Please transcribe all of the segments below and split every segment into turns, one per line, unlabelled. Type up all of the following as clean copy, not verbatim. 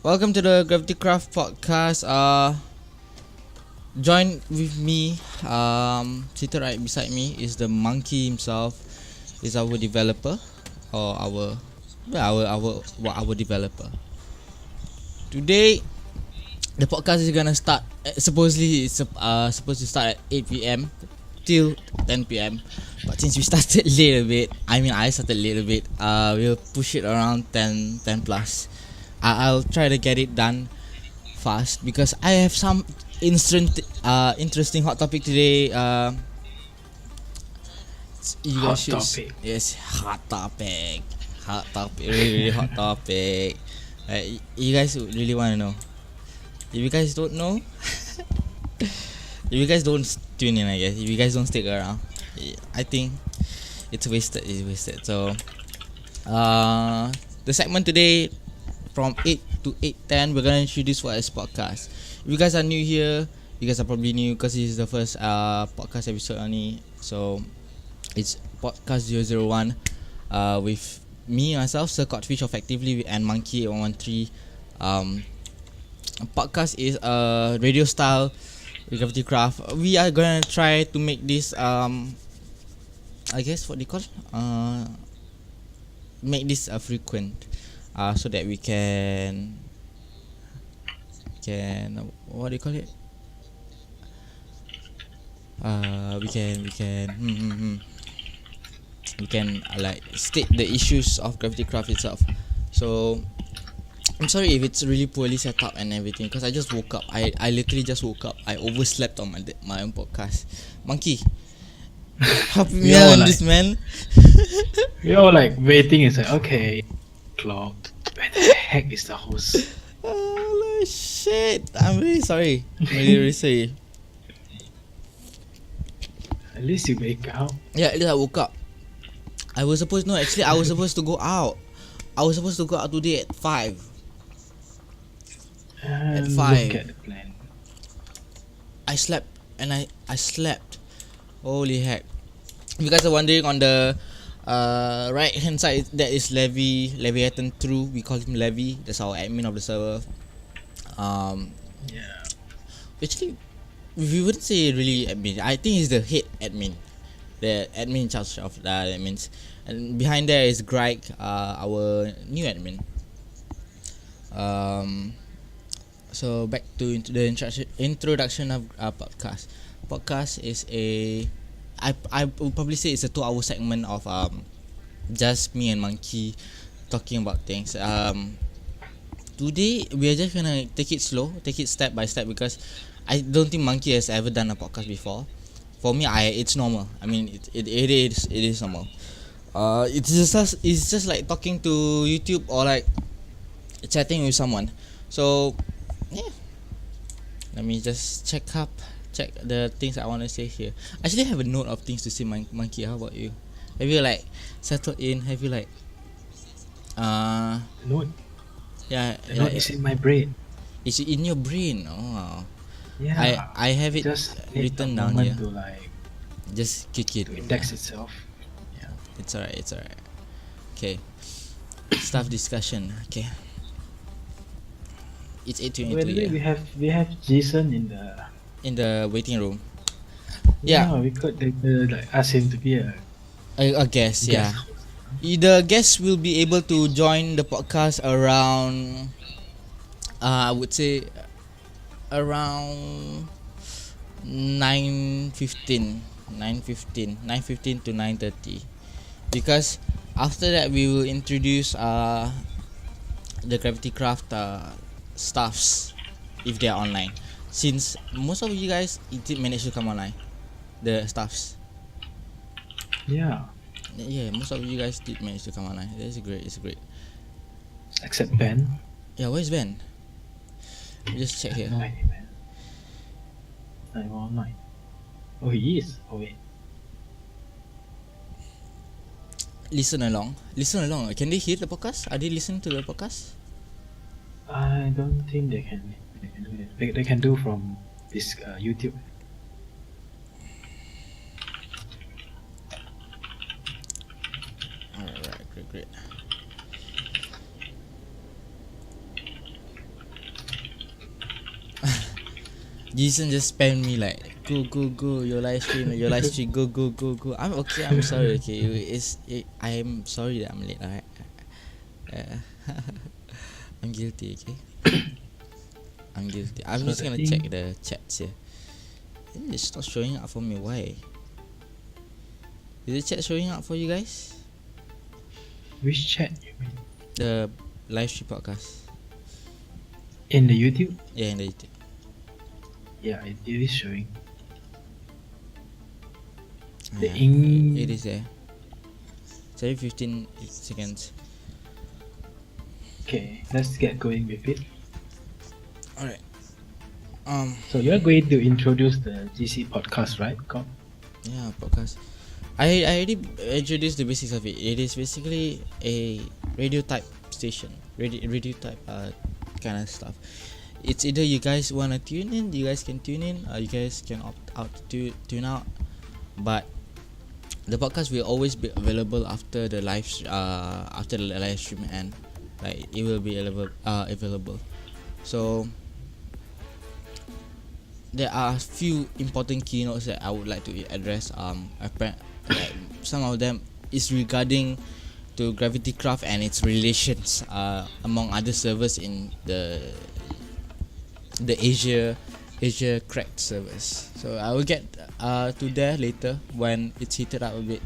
Welcome to the GravityCraft podcast. Join with me. Seated right beside me is the monkey himself. Is our developer, or our developer. Today, the podcast is gonna start. Supposedly, it's supposed to start at 8 p.m. till 10 p.m. But since we started late a bit, I started late a bit. We'll push it around 10 plus. I'll try to get it done fast because I have some interesting hot topic today. You
Hot
guys should
topic.
Yes, hot topic, really hot topic. You guys really want to know? If you guys don't know, if you guys don't tune in, I guess if you guys don't stick around, I think it's wasted. It's wasted. So, the segment today, from 8 to 8:10, we're gonna introduce what is podcast. If you guys are new here, you guys are probably new because this is the first podcast episode only. So it's podcast 001 with me, myself, SirKodFish of Factively, and Monkey 113. Podcast is a radio style with GravityCraft. We are gonna try to make this I guess what they call make this frequent. So that we can what do you call it? We can like state the issues of GravityCraft itself. So I'm sorry if it's really poorly set up and everything because I just woke up. I literally just woke up. I overslept on my own podcast. Monkey, help me out on this, man.
We all like waiting. It's like, okay, clock. Where the heck is the host?
Oh shit! I'm really sorry. Really sorry.
At least you wake up.
Yeah, at least I woke up. I was supposed to go out. I was supposed to go out today at 5.
And
At 5.
look at the plan.
I slept and I slept. Holy heck! If you guys are wondering, on the right hand side, that is Leviathan True. We call him Levy. That's our admin of the server.
Yeah.
Actually, we wouldn't say really admin. I think he's the head admin, the admin in charge of the admins. And behind there is Greg, our new admin. So back to the introduction of podcast. Podcast is I would probably say it's a 2-hour segment of just me and Monkey talking about things. Today we are just gonna take it slow, take it step by step because I don't think Monkey has ever done a podcast before. For me, it's normal. I mean, it is normal. It's just like talking to YouTube or like chatting with someone. So yeah, let me just check the things I want to say here. I actually have a note of things to say, Monkey. How about you? Have you like settled in? Have you like
Note.
yeah,
The note is in my brain.
it's in your brain? Oh,
Yeah.
I have it
just
written
need a
down
moment
here.
to like
Just kick it.
to index itself. Yeah.
It's alright. Okay. Staff discussion. Okay. It's
By the
8:22.
way, we have Jason
In the waiting room.
Yeah,
Yeah.
we could like ask him to be a
I guess. Yeah.
guest.
The guest will be able to join the podcast around I would say around 9:15 to 9:30, because after that we will introduce the GravityCraft staffs if they are online, since most of you guys did manage to come online, the staffs.
Yeah.
Yeah, most of you guys did manage to come online. It's great.
Except Ben.
Yeah, where's Ben? Let me just check here.
919. Oh, he is. Oh wait.
Listen along. Can they hear the podcast? Are they listening to the podcast?
I don't think they can. They can do from this YouTube.
Alright, great. Jason just spam me like go your live stream go. I'm okay. I'm sorry. Okay, I'm sorry that I'm late. Alright. I'm guilty. Okay. I'm guilty. I'm
So
just
the
gonna
thing-
check the chats here. It's not showing up for me. Why? Is the chat showing up for you guys?
Which chat you mean?
The live stream podcast.
In the YouTube?
Yeah, in the YouTube.
Yeah, it is showing. The
Yeah, it is there. 15 seconds.
Okay, let's get going with it.
Alright.
So you're going to introduce the GC podcast, right?
Yeah, podcast. I already introduced the basics of it. It is basically a radio type station, radio type kind of stuff. It's either you guys wanna tune in, you guys can tune in, or you guys can opt out to tune out. But the podcast will always be available after the live stream end. Like it will be available. So there are a few important keynotes that I would like to address. Some of them is regarding to GravityCraft and its relations among other servers in the Asia cracked servers. So I will get to there later when it's heated up a bit.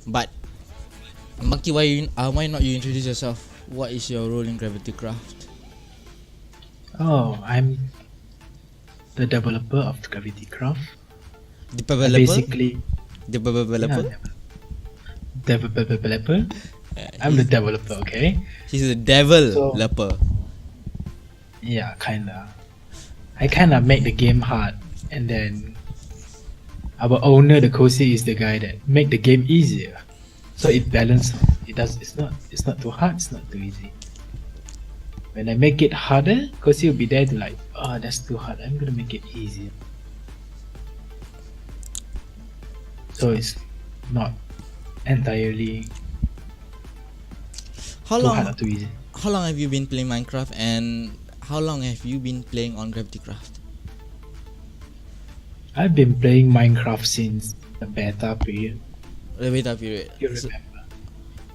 But Monkey, why not you introduce yourself? What is your role in GravityCraft?
Oh, I'm the developer of the GravityCraft.
Basically,
Developer. I'm the developer, okay?
He's the devil
So-
leper.
Yeah, kinda. I kinda make the game hard, and then our owner, the Kosi, is the guy that make the game easier. So it balances. It's not too hard. It's not too easy. When I make it harder, Kosi will be there to like, oh, that's too hard. I'm gonna make it easier. So it's not entirely
How
too hard
long?
or too easy.
How long have you been playing Minecraft, and how long have you been playing on GravityCraft?
I've been playing Minecraft since the beta period.
The beta period.
You
So-
remember?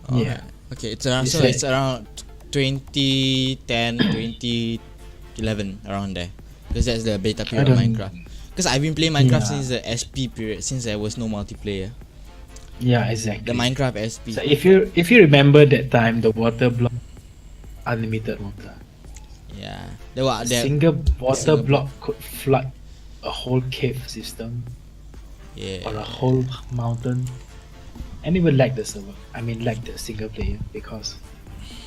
alright.
Yeah.
Okay, it's around.
It's
So
like-
it's around 2010, 2011, around there. Because that's the beta period of
don't-
Minecraft. Because I've been playing Minecraft
Yeah.
since the SP period, since there was no multiplayer.
Yeah, exactly.
The Minecraft SP.
So if you remember that time, the water block, unlimited water.
Yeah. There were
A
there.
single water
single
block could flood a whole cave system
Yeah.
or a whole mountain, and it would lag the server. I mean, lag the single player, because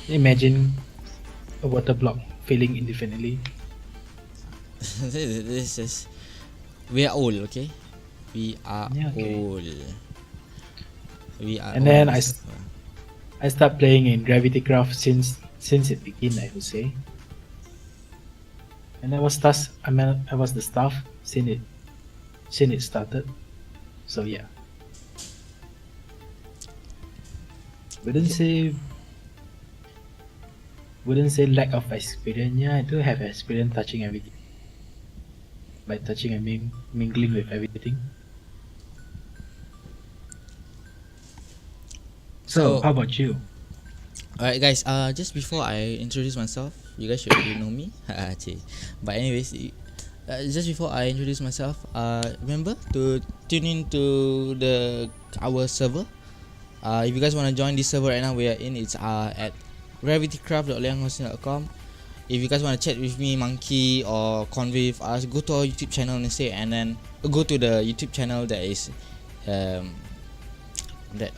imagine a water block failing indefinitely.
This is. We are old, okay? We are
Yeah, okay.
old. We are.
And then
old.
I start playing in GravityCraft since it began, I would say. And I was the staff since it started. So yeah. Wouldn't say lack of experience. Yeah, I do have experience touching everything. By touching, I mean mingling with everything. So,
So-
how about you?
Alright guys, just before I introduce myself, you guys should already know me. Cik. But anyways, just before I introduce myself, remember to tune in to our server. If you guys want to join this server right now, we are in. It's at gravitycraft.lianghosting.com. If you guys want to chat with me, Monkey, or convey with us, go to our YouTube channel instead, and then go to the YouTube channel that is that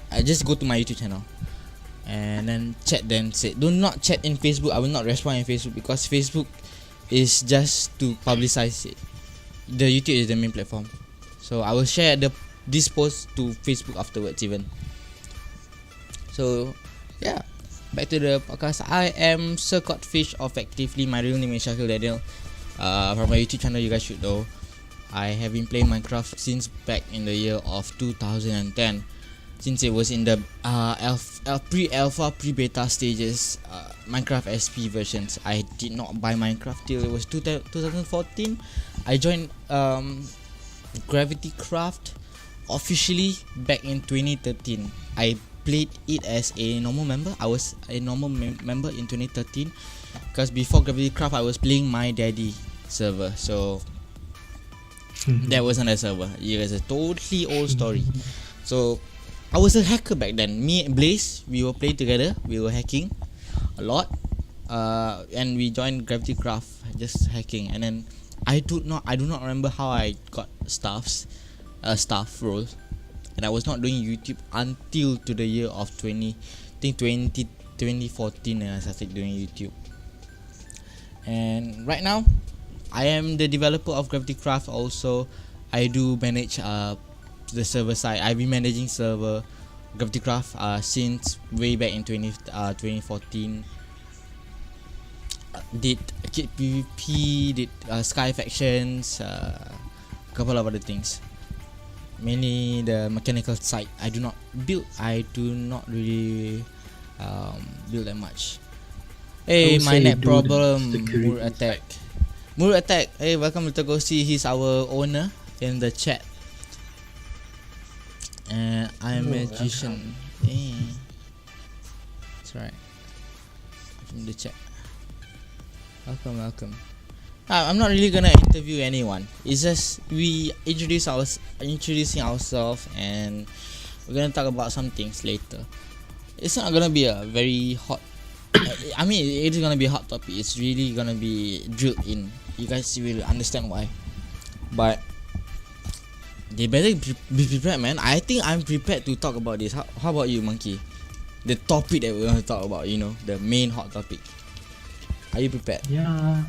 I just go to my YouTube channel and then chat. Then say, do not chat in Facebook. I will not respond in Facebook because Facebook is just to publicize it. The YouTube is the main platform, so I will share this post to Facebook afterwards even. So yeah, back to the podcast. I am SirKodFish of Factively. My real name is Shakil Daniel. From my YouTube channel, you guys should know I have been playing Minecraft since back in the year of 2010. since it was in the pre-alpha, pre-beta stages, Minecraft SP versions. I did not buy Minecraft till it was 2014. I joined GravityCraft officially back in 2013. I played it as a normal member. I was a normal member in 2013 because before GravityCraft I was playing my daddy server, so that wasn't a server. It was a totally old story. So I was a hacker back then. Me and Blaze, we were playing together. We were hacking a lot, and we joined GravityCraft just hacking. And then I do not remember how I got staff role, and I was not doing YouTube until to the year of 2014, and I started doing YouTube. And right now, I am the developer of GravityCraft. Also, I do manage the server side. I've been managing server GravityCraft since way back in 2014. Did Kit PvP, did Sky Factions, couple of other things. Mainly the mechanical side. I do not really build that much. Hey, my net problem. Mood attack. Hey, welcome to Togosi. He's our owner in the chat. And I'm a magician. Hey. That's right. From the chat. Welcome. I'm not really gonna interview anyone. It's just we introducing ourselves, and we're gonna talk about some things later. It's not gonna be a very hot. I mean, it is gonna be a hot topic. It's really gonna be drilled in. You guys will understand why. But they better be prepared, man. I think I'm prepared to talk about this. How about you, Monkey? The topic that we're gonna talk about, the main hot topic. Are you prepared?
Yeah,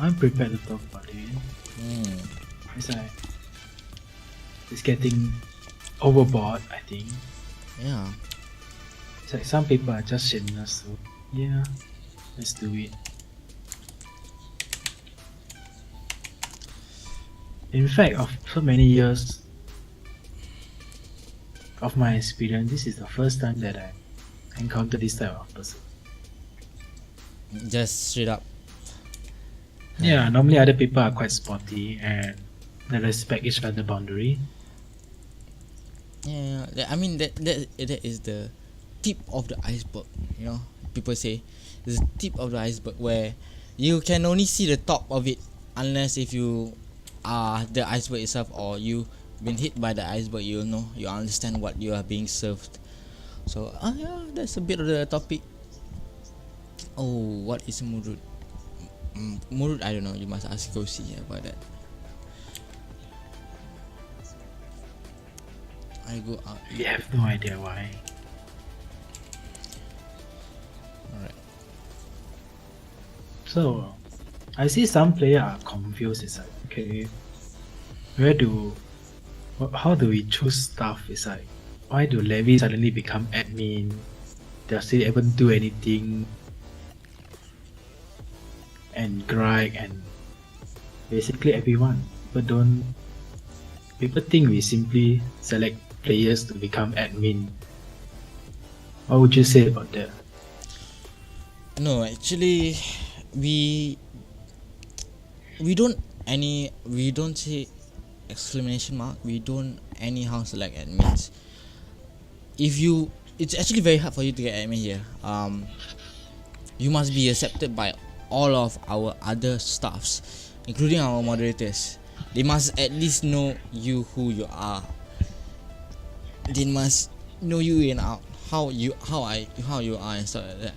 I'm prepared to talk about it. It's getting overboard, I think.
Yeah.
It's like some people are just shameless, so yeah, let's do it. In fact, of so many years of my experience, this is the first time that I encountered this type of person.
Just straight up.
Yeah, normally other people are quite sporty and they respect each other boundary.
Yeah, I mean that is the tip of the iceberg. People say it's the tip of the iceberg where you can only see the top of it unless if you are the iceberg itself, or you've been hit by the iceberg. You understand what you are being served. So yeah, that's a bit of the topic. Oh, what is Murud? Murud, I don't know. You must ask Kosi about that. I go out.
We have no idea why.
Alright.
So, I see some players are confused. It's like, okay, how do we choose stuff? It's like, why do Levi suddenly become admin? Does he even do anything? And Greg and basically everyone. People think we simply select players to become admin. What would you say about that?
No, actually, we don't say exclamation mark. We don't anyhow select admins. It's actually very hard for you to get admin here. You must be accepted by all of our other staffs, including our moderators. They must at least know you who you are. They must know you in out how you are and stuff like that.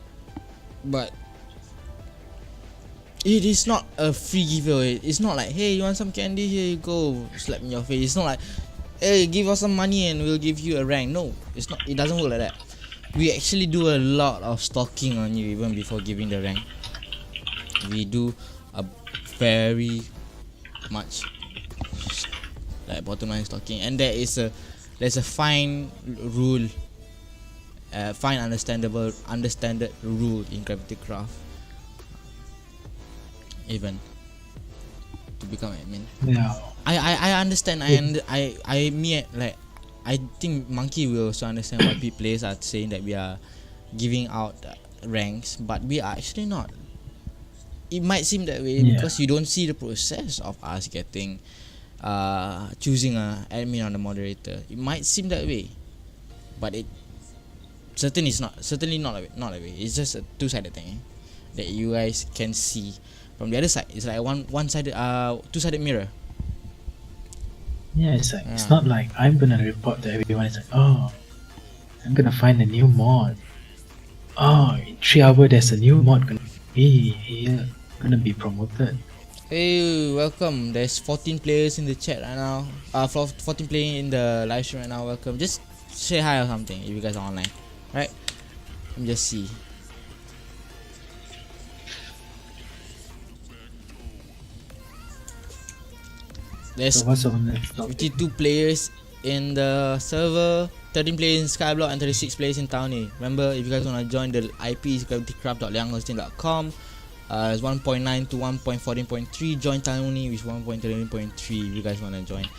But it is not a free giveaway. It's not like, hey, you want some candy? Here you go, slap in your face. It's not like, hey, give us some money and we'll give you a rank. No, it's not. It doesn't work like that. We actually do a lot of stalking on you even before giving the rank. We do a very much like bottom line stalking, and there's a fine rule, fine understood rule in GravityCraft, even to become admin.
Yeah.
I understand. I think Monkey will also understand why players are saying that we are giving out ranks, but we are actually not. It might seem that way because you don't see the process of us getting choosing a admin on the moderator. It might seem that way, but it certainly not that way. It's just a two-sided thing that you guys can see from the other side. It's like one-sided two-sided mirror.
Yeah, it's like it's not like I'm gonna report to everyone. It's like, oh, I'm gonna find a new mod. Oh, in 3 hours there's a new mod gonna be here, gonna be promoted.
Hey, welcome. There's 14 players in the chat right now. 14 playing in the live stream right now. Welcome. Just say hi or something if you guys are online, right? Let me just see. There's
So what's on next topic?
52 players in the server, 13 players in Skyblock, and 36 players in Townie. Remember, if you guys want to join, the IP is gravitycraft.lianghosting.com. It's 1.9 to 1.14.3. Join Townie with 1.13.3 if you guys want to join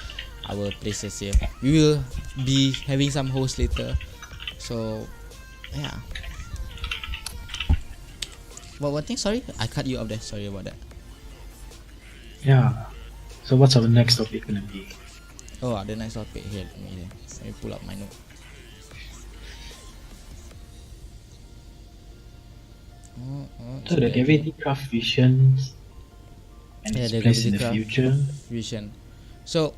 our places here. We will be having some hosts later. So, yeah. But one thing, sorry, I cut you off there. Sorry about that.
Yeah. So what's our next topic gonna be?
Oh, the next topic here. Let me pull up my note.
So the GravityCraft visions and its
the
place in the
GravityCraft
future.
vision. So,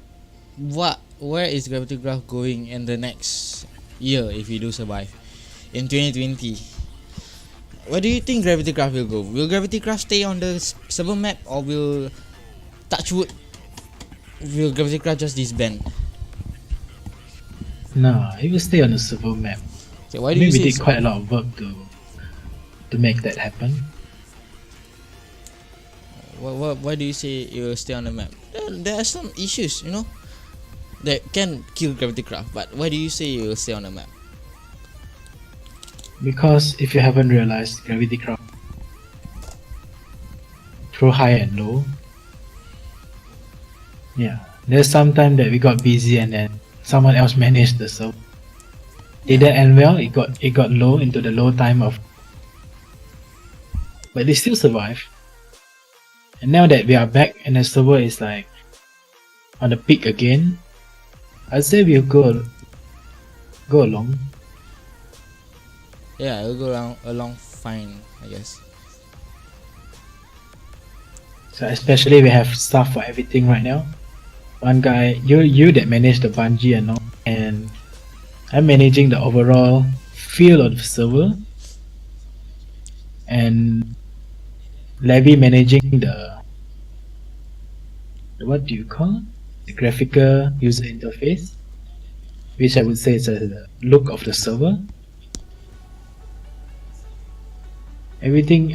where is GravityCraft going in the next year if we do survive in 2020? Where do you think GravityCraft will go? Will GravityCraft stay on the server map, or will Touchwood? Will GravityCraft just disband?
No, it will stay on the server map.
Okay, why
I
do
mean,
you
we
say
did quite a lot of work to make that happen.
why do you say it will stay on the map? There are some issues, that can kill GravityCraft. But why do you say it will stay on the map?
Because if you haven't realized, GravityCraft through high and low. Yeah, there's some time that we got busy and then someone else managed the server. It didn't end well. It got low into the low time of, but they still survive. And now that we are back and the server is like on the peak again, I'd say we'll go along.
Yeah, it will go along fine, I guess.
So especially we have stuff for everything right now. One guy, you that manage the bungee and all, and I'm managing the overall feel of the server, and Levy managing the what do you call it? The graphical user interface, which I would say is the look of the server. Everything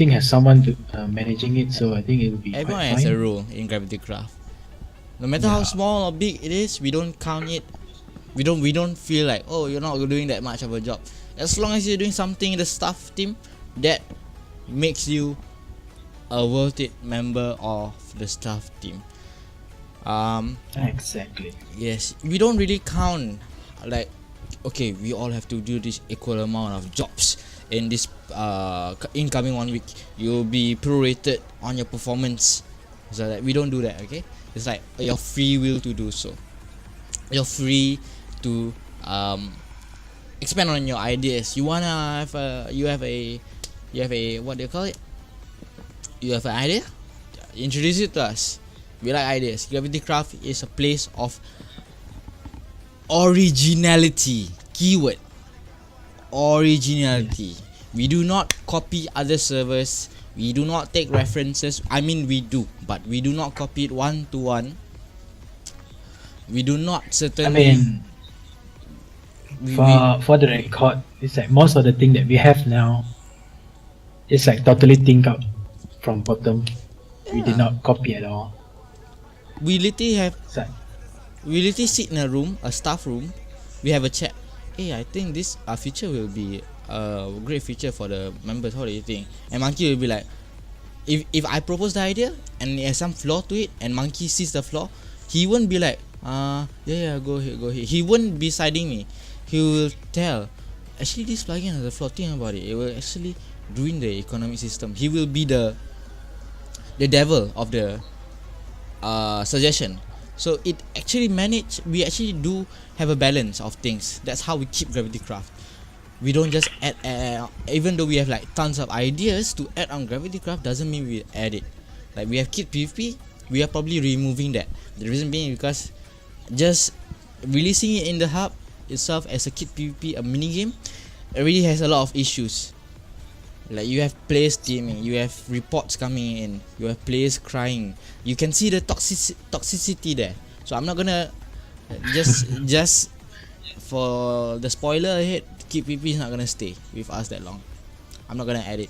has someone managing it, so I think it will be
Everyone
quite
has
fine.
a role in GravityCraft. No matter how small or big it is, we don't count it. We don't feel like, oh, you're not doing that much of a job. As long as you're doing something in the staff team that makes you a worth it member of the staff team.
Exactly.
Yes, we don't really count like, okay, we all have to do this equal amount of jobs in this incoming 1 week. You'll be prorated on your performance. So that we don't do that, okay? It's like your free will to do so. You're free to expand on your ideas. You wanna have you have a what do you call it? You have an idea? Introduce it to us. We like ideas. GravityCraft is a place of originality. Keyword. Originality. We do not copy other servers. We do not take references. I mean, we do, but we do not copy it one to one. We do not certainly.
For the record, it's like most of the thing that we have now is like totally think out from bottom. We did not copy at all.
We literally have.
It's like,
We literally sit in a room, a staff room. We have a chat. Hey, I think this feature will be a great feature for the members. What do you think? And Monkey will be like, if I propose the idea and it has some flaw to it, and Monkey sees the flaw, he won't be like, Yeah, go ahead. He won't be siding me. He will tell, actually this plugin has a flaw. Think about it. It will actually ruin the economic system. He will be the devil of the suggestion. So it actually we actually do have a balance of things. That's how we keep GravityCraft. We don't just add, even though we have like tons of ideas to add on GravityCraft, doesn't mean we add it. Like we have Kit PvP, we are probably removing that. The reason being because just releasing it in the hub itself as a Kit PvP, a mini game, already has a lot of issues. Like you have players teaming, you have reports coming in, you have players crying. You can see the toxicity there. So I'm not gonna just for the spoiler ahead, Kit PvP is not gonna stay with us that long. I'm not gonna add it.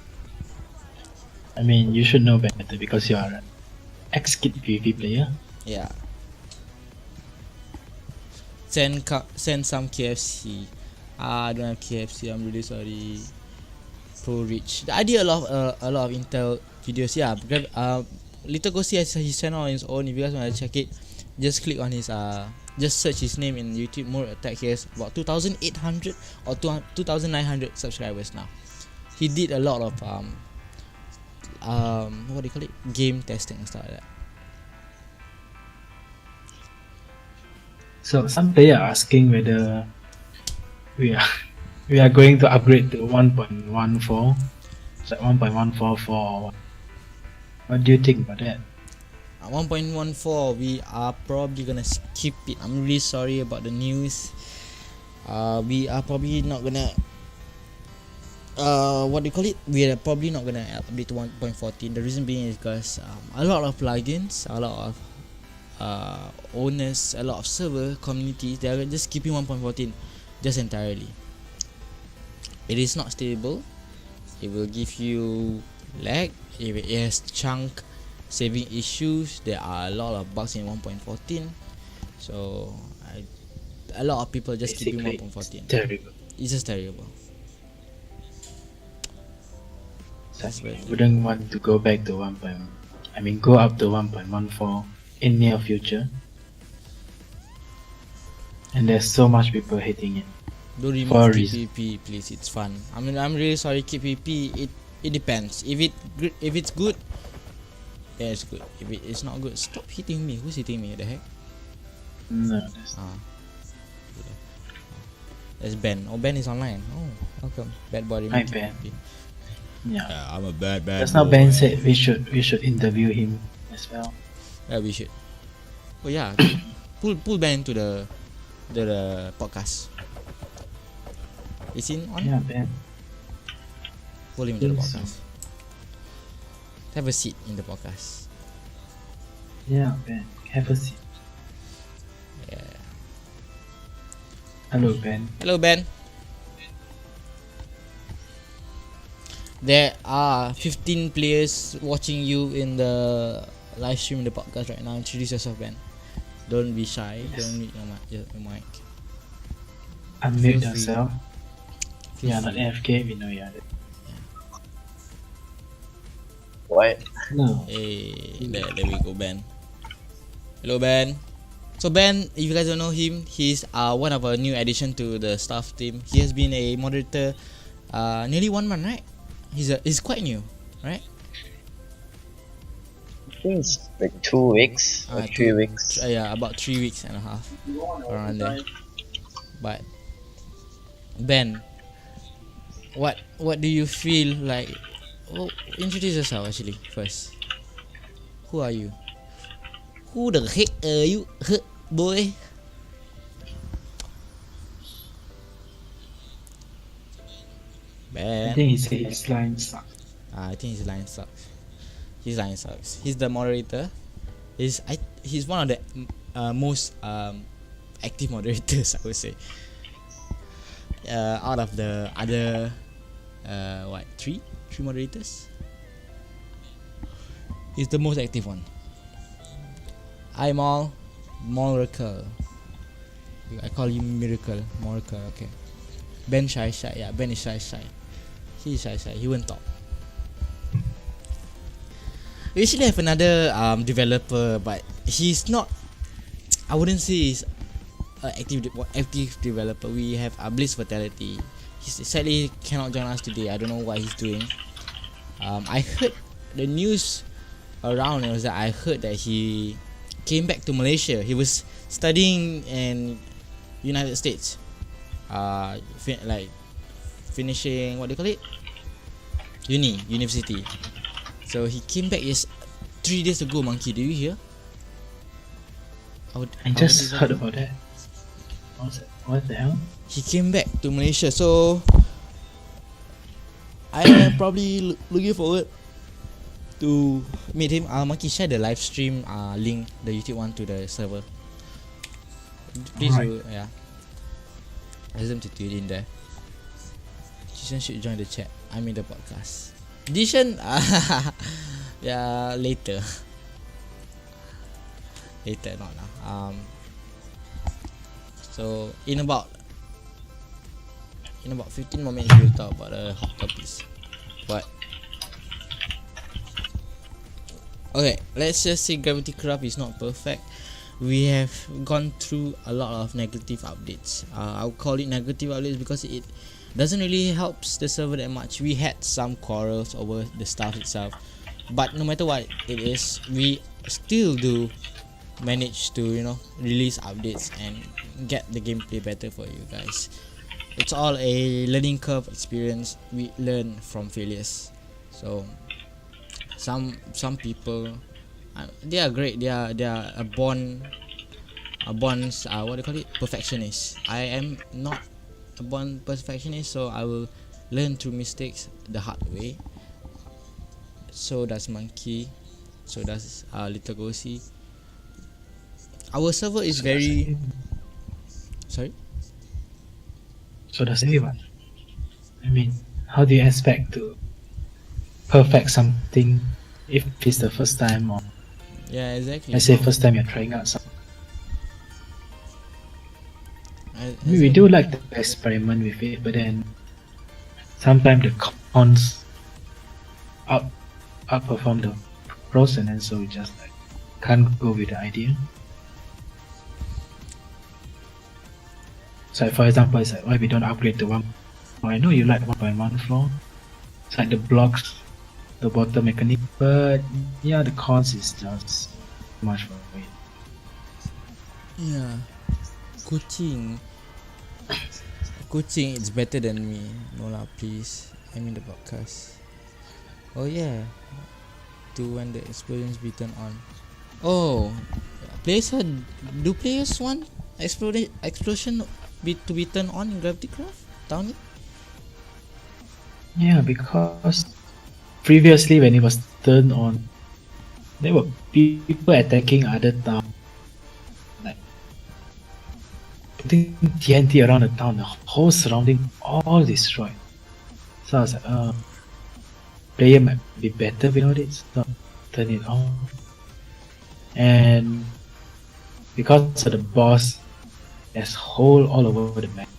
I mean, you should know better because you are an ex-Kit PvP player.
Yeah. Send some KFC. I don't have KFC. I'm really sorry. Pro Rich. I did a lot of Intel videos. Yeah. Little Ghosty has his channel on his own. If you guys want to check it, just click on his just search his name in YouTube. More Attack. He has about 2,800 or 2,900 subscribers now. He did a lot of what do you call it? Game testing and stuff like that.
So some player are asking whether we are going to upgrade to 1.14, like 1.144 or what. What do you think about that?
1.14, we are probably gonna skip it. I'm really sorry about the news. We are probably not gonna what do you call it? We are probably not gonna update to 1.14. The reason being is because a lot of plugins, a lot of owners, a lot of server communities, they are just keeping 1.14 just entirely. It is not stable. It will give you lag. If it has chunk saving issues, there are a lot of bugs in 1.14. So a lot of people just keeping 1.14.
Terrible.
It's just terrible.
So I wouldn't want to go back to go up to 1.14 in near future. And there's so much people hating it.
Don't remove KPP, please. It's fun. I mean, I'm really sorry. KPP. It depends. If it's good, yeah, it's good. If it's not good, stop hitting me. Who's hitting me? The heck?
No.
There's Ben. Oh, Ben is online. Oh, welcome. Bad body.
Hi, Ben. Yeah.
I'm a bad.
Just now Ben said we should interview him as well.
Yeah, we should. Oh yeah, pull Ben to the podcast. Is he on?
Yeah, Ben.
Pull him to the podcast. Have a seat in the podcast.
Yeah, Ben. Have a seat.
Yeah.
Hello, Ben.
Hello, Ben. There are 15 players watching you in the live stream in the podcast right now. Introduce yourself, Ben. Don't be shy.
Yes.
Don't mute your mic.
Unmute yourself.
Feel
Yeah, not
free.
AFK. We know you are.
What?
No.
Hey, there we go, Ben. Hello, Ben. So Ben, if you guys don't know him, he's one of our new addition to the staff team. He has been a moderator nearly 1 month, right? He's quite new, right?
I think it's like 2 weeks or 3 weeks.
Yeah, about 3 weeks and a half around there. But Ben, what do you feel like? Oh, introduce yourself actually first. Who are you? Who the heck are you, boy? Ben.
I think he said his line sucks.
I think his line sucks. He's the moderator. He's one of the most active moderators, I would say. Out of the other three moderators, he's the most active one. I'm Miracle. I call him Miracle. Okay. Ben shy. Yeah, Ben is shy. He's shy. He won't talk. We actually have another developer, but he's not I wouldn't say he's active developer. We have Bliss Fatality. He sadly cannot join us today. I don't know what he's doing. I heard the news around was that I heard that he came back to Malaysia. He was studying in United States. Finishing what do you call it? University. So he came back 3 days ago, Monkey. Do you hear?
I just heard about that. What the hell?
He came back to Malaysia, so I am probably looking forward to meet him. Monkey, share the live stream link, the YouTube one, to the server. Please, yeah. Ask them to tune in there. Jishan should join the chat. I'm in the podcast. Jishan, yeah, later. Later, not now. So in about 15 more minutes, we'll talk about the hot topics. But okay, let's just say GravityCraft is not perfect. We have gone through a lot of negative updates. I'll call it negative updates because it doesn't really helps the server that much. We had some quarrels over the stuff itself, but no matter what it is, we still do manage to release updates and get the gameplay better for you guys. It's all a learning curve experience. We learn from failures. So some people, they are great. They are a born what do you call it, perfectionist. I am not a born perfectionist, so I will learn through mistakes the hard way. So does Monkey. So does Little Gosi. Our server is very sorry.
So does everyone. I mean, how do you expect to perfect something if it's the first time, or
yeah, exactly.
let's say first time you're trying out something? We do like to experiment with it, but then sometimes the cons outperform the pros, and then so we just can't go with the idea. So for example, it's why we don't upgrade to 1. I know you like 1.1 floor. It's like the blocks, the bottom mechanic, but yeah, the cons is just too much for it.
Yeah, Kucing it's better than me. No lah, please. I'm in the podcast. Oh yeah, to when the explosions be turned on. Oh, do players want explosion to be turned on in GravityCraft, Townie?
Yeah, because previously when it was turned on, there were people attacking other towns, like putting TNT around the town, the whole surrounding all destroyed. So I was like, player might be better without it, so turn it on. And because of the boss, there's hole all over the map.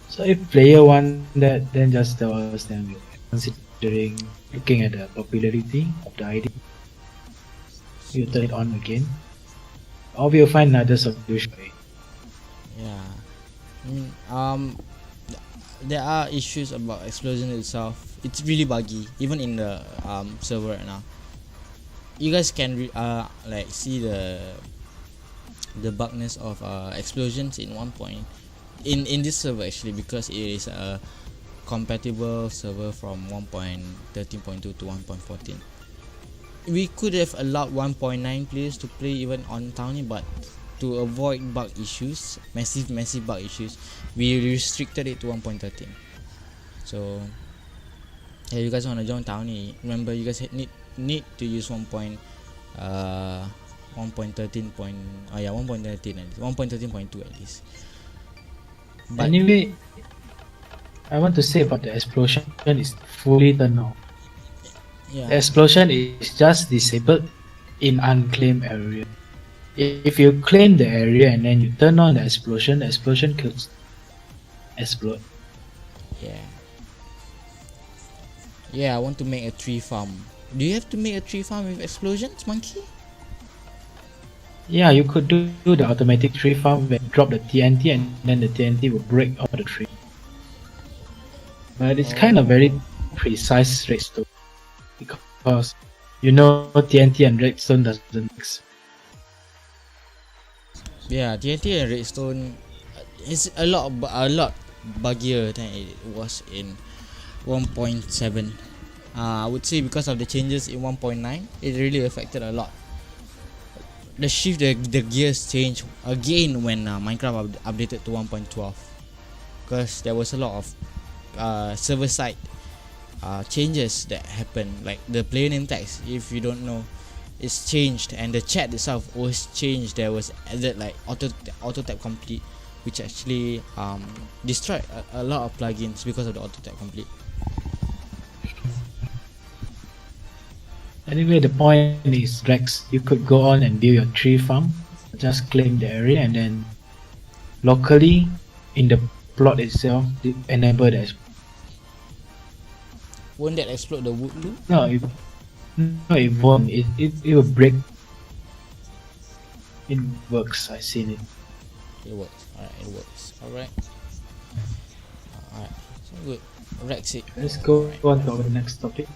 So if player want that, then just tell us, then we're considering looking at the popularity of the ID. You turn it on again, or we'll find another solution.
Yeah, I mean, there are issues about explosion itself. It's really buggy, even in the server right now. You guys can see the bugness of explosions in one point in this server actually, because it is a compatible server from 1.13.2 to 1.14. We could have allowed 1.9 players to play even on Townie, but to avoid bug issues, massive bug issues, we restricted it to 1.13. So yeah, you guys want to join Townie, remember you guys need to use 1.13 at least, 1.13.2 at least. But
anyway, I want to say about the explosion is fully turned off.
yeah,
The explosion is just disabled in unclaimed area. If you claim the area and then you turn on the explosion kills explode.
Yeah, I want to make a tree farm. Do you have to make a tree farm with explosions, Monkey?
Yeah, you could do the automatic tree farm where you drop the TNT and then the TNT will break all the tree. But it's kind of very precise redstone because TNT and redstone doesn't mix.
Yeah, TNT and redstone is a lot buggier than it was in 1.7. I would say because of the changes in 1.9, it really affected a lot. The gears changed again when Minecraft updated to 1.12, because there was a lot of server side changes that happened, like the player name tags, if you don't know, it's changed, and the chat itself was changed. There was added like auto tap complete, which actually destroyed a lot of plugins because of the auto tap complete.
Anyway, the point is, Rex, you could go on and build your tree farm, just claim the area, and then locally in the plot itself, enable the
Won't that explode the wood loop?
No, it won't. It will break. It works. I've seen it.
It works. Alright, it works. Alright. Alright. So good. Rex it.
Let's go on to our next topic.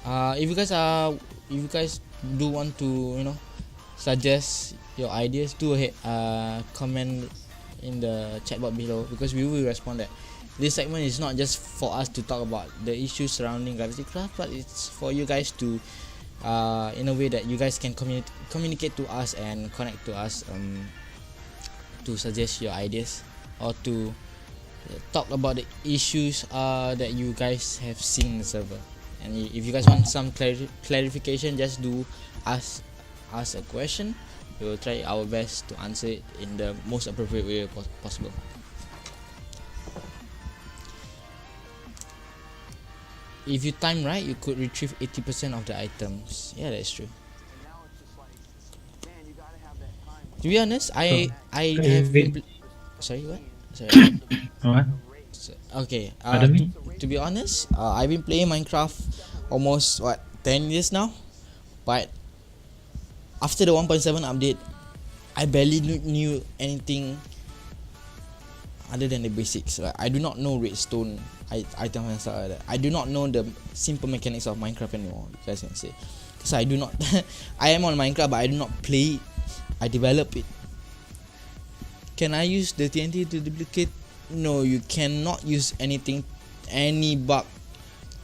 If you guys do want to suggest your ideas, do ahead, comment in the chat box below, because we will respond that. This segment is not just for us to talk about the issues surrounding GravityCraft, but it's for you guys to in a way that you guys can communicate to us and connect to us, to suggest your ideas or to talk about the issues that you guys have seen in the server. And if you guys want some clarification, just do ask a question. We will try our best to answer it in the most appropriate way possible. If you time right, you could retrieve 80% of the items. Yeah, that's true. To be honest, I have been sorry, what? Sorry.
What?
Okay.
Pardon me?
To be honest, I've been playing Minecraft almost 10 years now, but after the 1.7 update, I barely knew anything other than the basics. Like, I do not know redstone items and stuff like that. I do not know the simple mechanics of Minecraft anymore, you guys can say, because I do not I am on Minecraft, but I do not play it. I develop it. Can I use the TNT to duplicate? No, you cannot use any bug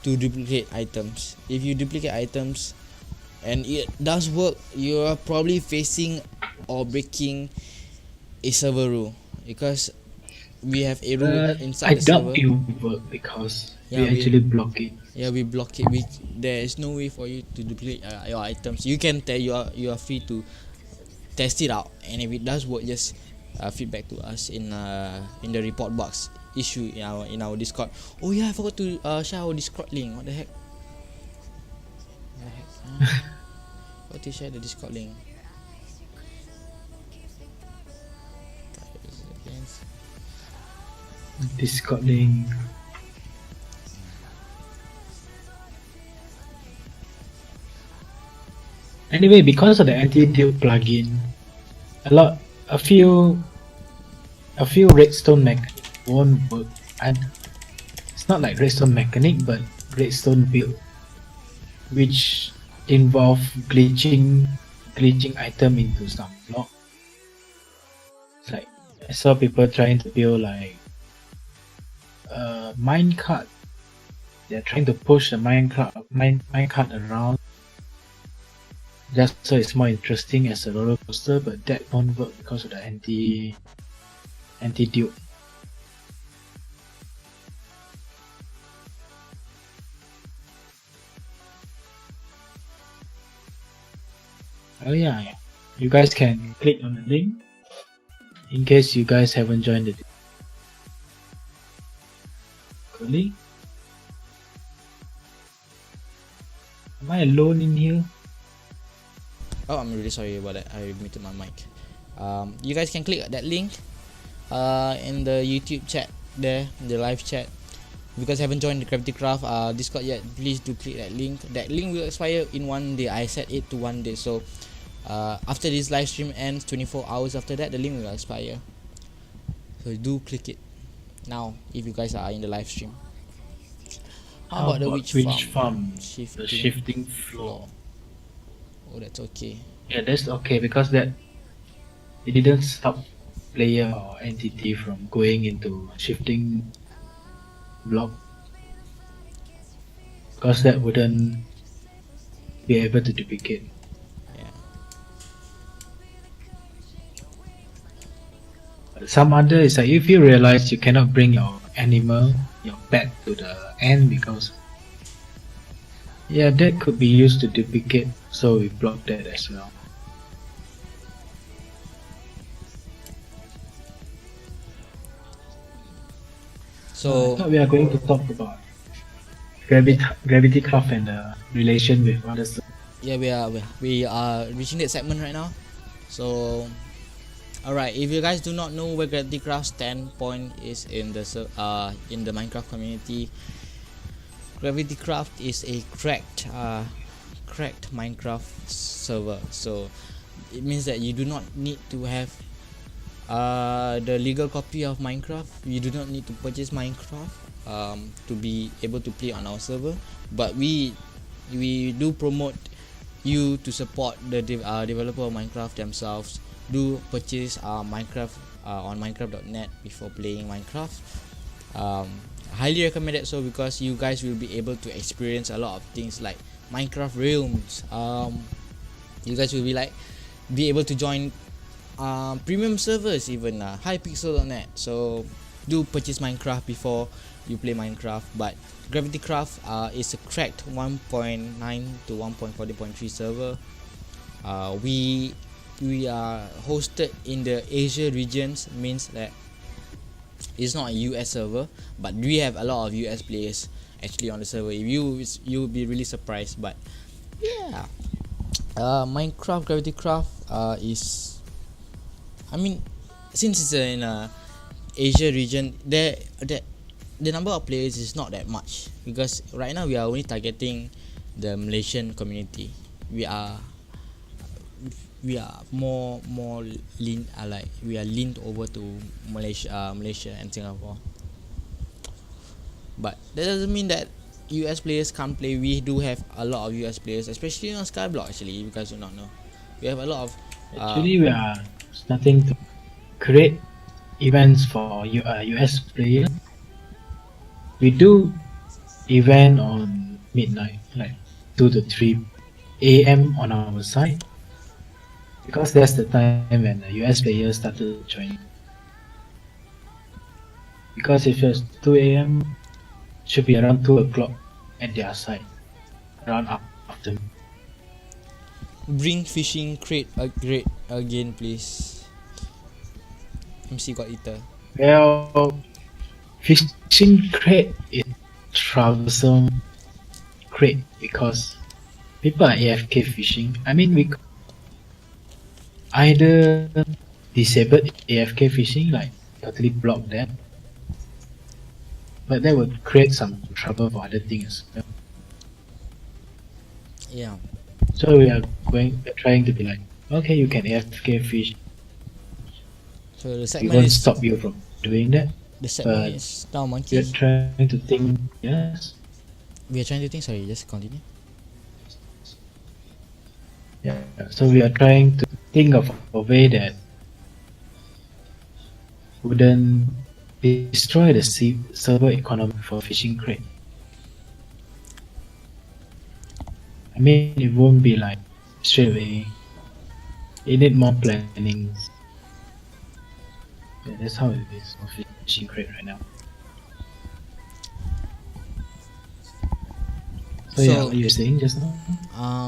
to duplicate items. If you duplicate items and it does work, you are probably facing or breaking a server rule, because we have a rule inside the server.
I doubt it will work because
Yeah,
we actually block it.
Yeah, we block it. There is no way for you to duplicate your items. You can tell you are free to test it out, and if it does work, just feedback to us in the report box issue in our Discord. Oh yeah, I forgot to share our Discord link. What the heck? What to share the Discord link?
Discord link. Anyway, because of the anti-dupe plugin, a few redstone mechanic won't work. And it's not like redstone mechanic, but redstone build, which involve glitching item into some block. It's like I saw people trying to build like minecart. They're trying to push the minecart around just so it's more interesting as a roller coaster, but that won't work because of the anti-dupe. Oh yeah, you guys can click on the link in case you guys haven't joined it. Really? Am I alone in here?
Oh, I'm really sorry about that. I muted my mic. You guys can click that link in the YouTube chat there, the live chat. If you guys haven't joined the GravityCraft Discord yet, please do click that link. That link will expire in 1 day. I set it to 1 day, so After this live stream ends, 24 hours after that, the link will expire. So do click it now if you guys are in the live stream. How about the witch farm?
The shifting floor.
Oh, that's okay.
Yeah, that's okay because that it didn't stop player or entity from going into shifting block, because that wouldn't be able to duplicate.
Yeah.
But some other is like if you realize you cannot bring your animal, your pet to the end because that could be used to duplicate, so we block that as well.
So
I thought we are going to talk about GravityCraft and the relation with others.
yeah, we are reaching that segment right now. So alright, if you guys do not know where GravityCraft's standpoint is in the Minecraft community, GravityCraft is a cracked Minecraft server. So it means that you do not need to have the legal copy of Minecraft. You do not need to purchase Minecraft to be able to play on our server. But we do promote you to support the developer of Minecraft themselves. Do purchase Minecraft on Minecraft.net before playing Minecraft. Highly recommended so because you guys will be able to experience a lot of things like Minecraft realms. You guys will be able to join premium servers, even Hypixel.net. So do purchase Minecraft before you play Minecraft. But GravityCraft is a cracked 1.9 to 1.40.3 server. We are hosted in the Asia regions, means that it's not a US server, but we have a lot of US players actually on the server. You'll be really surprised. But yeah, Minecraft GravityCraft is, I mean, since it's in Asia region, the number of players is not that much, because right now we are only targeting the Malaysian community. We are more lean, we are leaned over to Malaysia and Singapore. But that doesn't mean that US players can't play. We do have a lot of US players, especially on Skyblock. Actually, you guys do not know, we have a lot of
Actually, we are starting to create events for US players. We do event on midnight, like 2 to 3 a.m. on our side, because that's the time when the US players started joining. Because if it's 2 a.m, it should be around 2 o'clock at their side, around afternoon.
bring fishing crate again, please. MC got eater.
Well, fishing crate is troublesome crate because people are AFK fishing. I mean, we could either disable AFK fishing, like totally block that, but that would create some trouble for other things as well.
Yeah.
So we are trying to be like, okay, you can AFK fish.
So the
We
segment
won't
is
stop you from doing that.
the segment
but
is now
We're
monkey.
trying to think, yes.
We are trying to think. Sorry, just continue.
Yeah, so we are trying to think of a way that wouldn't destroy the server economy for fishing crate. I mean, it won't be like straight away. It need more planning. Yeah, that's how it is for fishing crate right now. So yeah, what you were saying just now?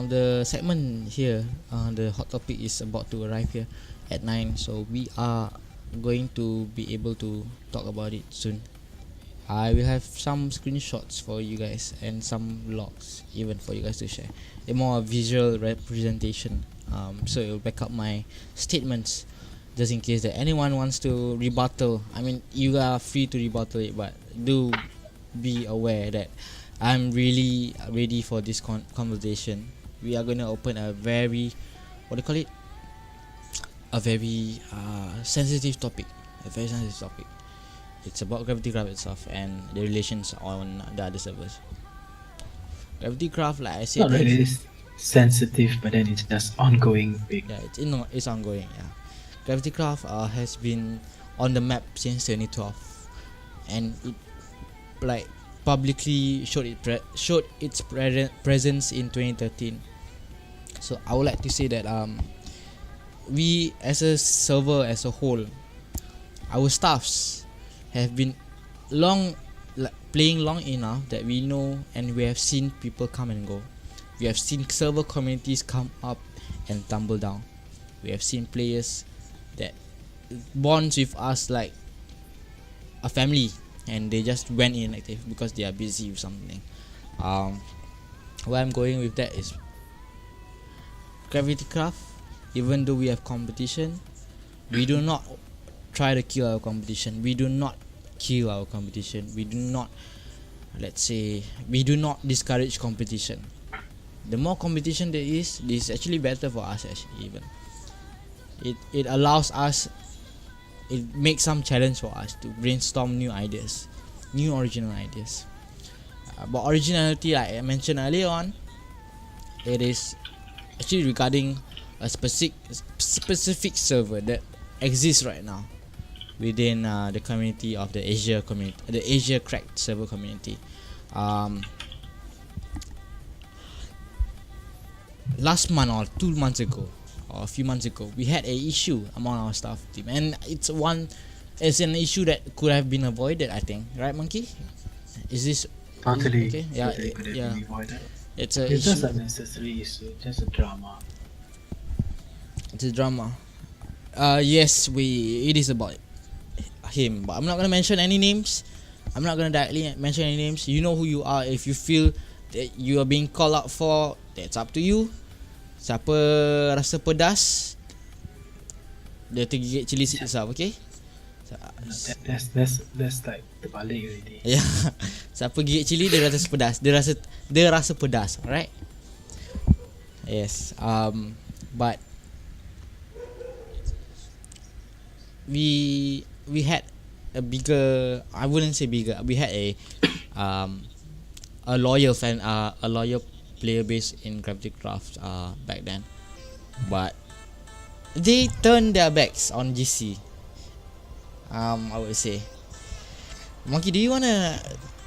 The segment here, the hot topic is about to arrive here at 9, so we are going to be able to talk about it soon. I will have some screenshots for you guys and some logs even for you guys to share. A more visual representation, so it will back up my statements, just in case that anyone wants to rebuttal. I mean, you are free to rebuttal it, but do be aware that I'm really ready for this conversation. We are going to open a very what do you call it? A very sensitive topic. It's about GravityCraft itself and the relations on the other servers. GravityCraft, like I said,
Not really sensitive, but then it's just ongoing big.
yeah, it's ongoing. Yeah, GravityCraft has been on the map since 2012, and it like publicly showed its presence in 2013. So I would like to say that we as a server as a whole, our staffs have been playing long enough that we know and we have seen people come and go. We have seen server communities come up and tumble down. We have seen players that bonds with us like a family, and they just went inactive because they are busy with something. Where I'm going with that is GravityCraft, even though we have competition, we do not try to kill our competition. We do not kill our competition. We do not, we do not discourage competition. The more competition there is, this is actually better for us actually. Even it allows us, it makes some challenge for us to brainstorm new ideas, new original ideas. But originality, like I mentioned earlier on, it is actually regarding a specific server that exists right now within the community of the Asia community, the Asia cracked server community. Last month or 2 months ago or a few months ago, we had a issue among our staff team, and it's an issue that could have been avoided, I think, right, Monkey? Is this
Totally.
okay? Yeah,
Totally could have
yeah.
been avoided.
It's
Just a necessary issue, just a drama.
It's a drama. Yes, it is about him, but I'm not gonna mention any names. I'm not gonna directly mention any names. You know who you are. If you feel that you are being called out for, that's up to you. Siapa rasa pedas, dia tergigit cili itself, okay?
That's like terbalik already.
Yeah. Siapa gigit cili dia rasa pedas. Dia rasa pedas, alright? Yes. But we had a bigger, I wouldn't say bigger, we had a loyal player base in GravityCraft back then, but they turned their backs on GC. I would say, Monkey, do you wanna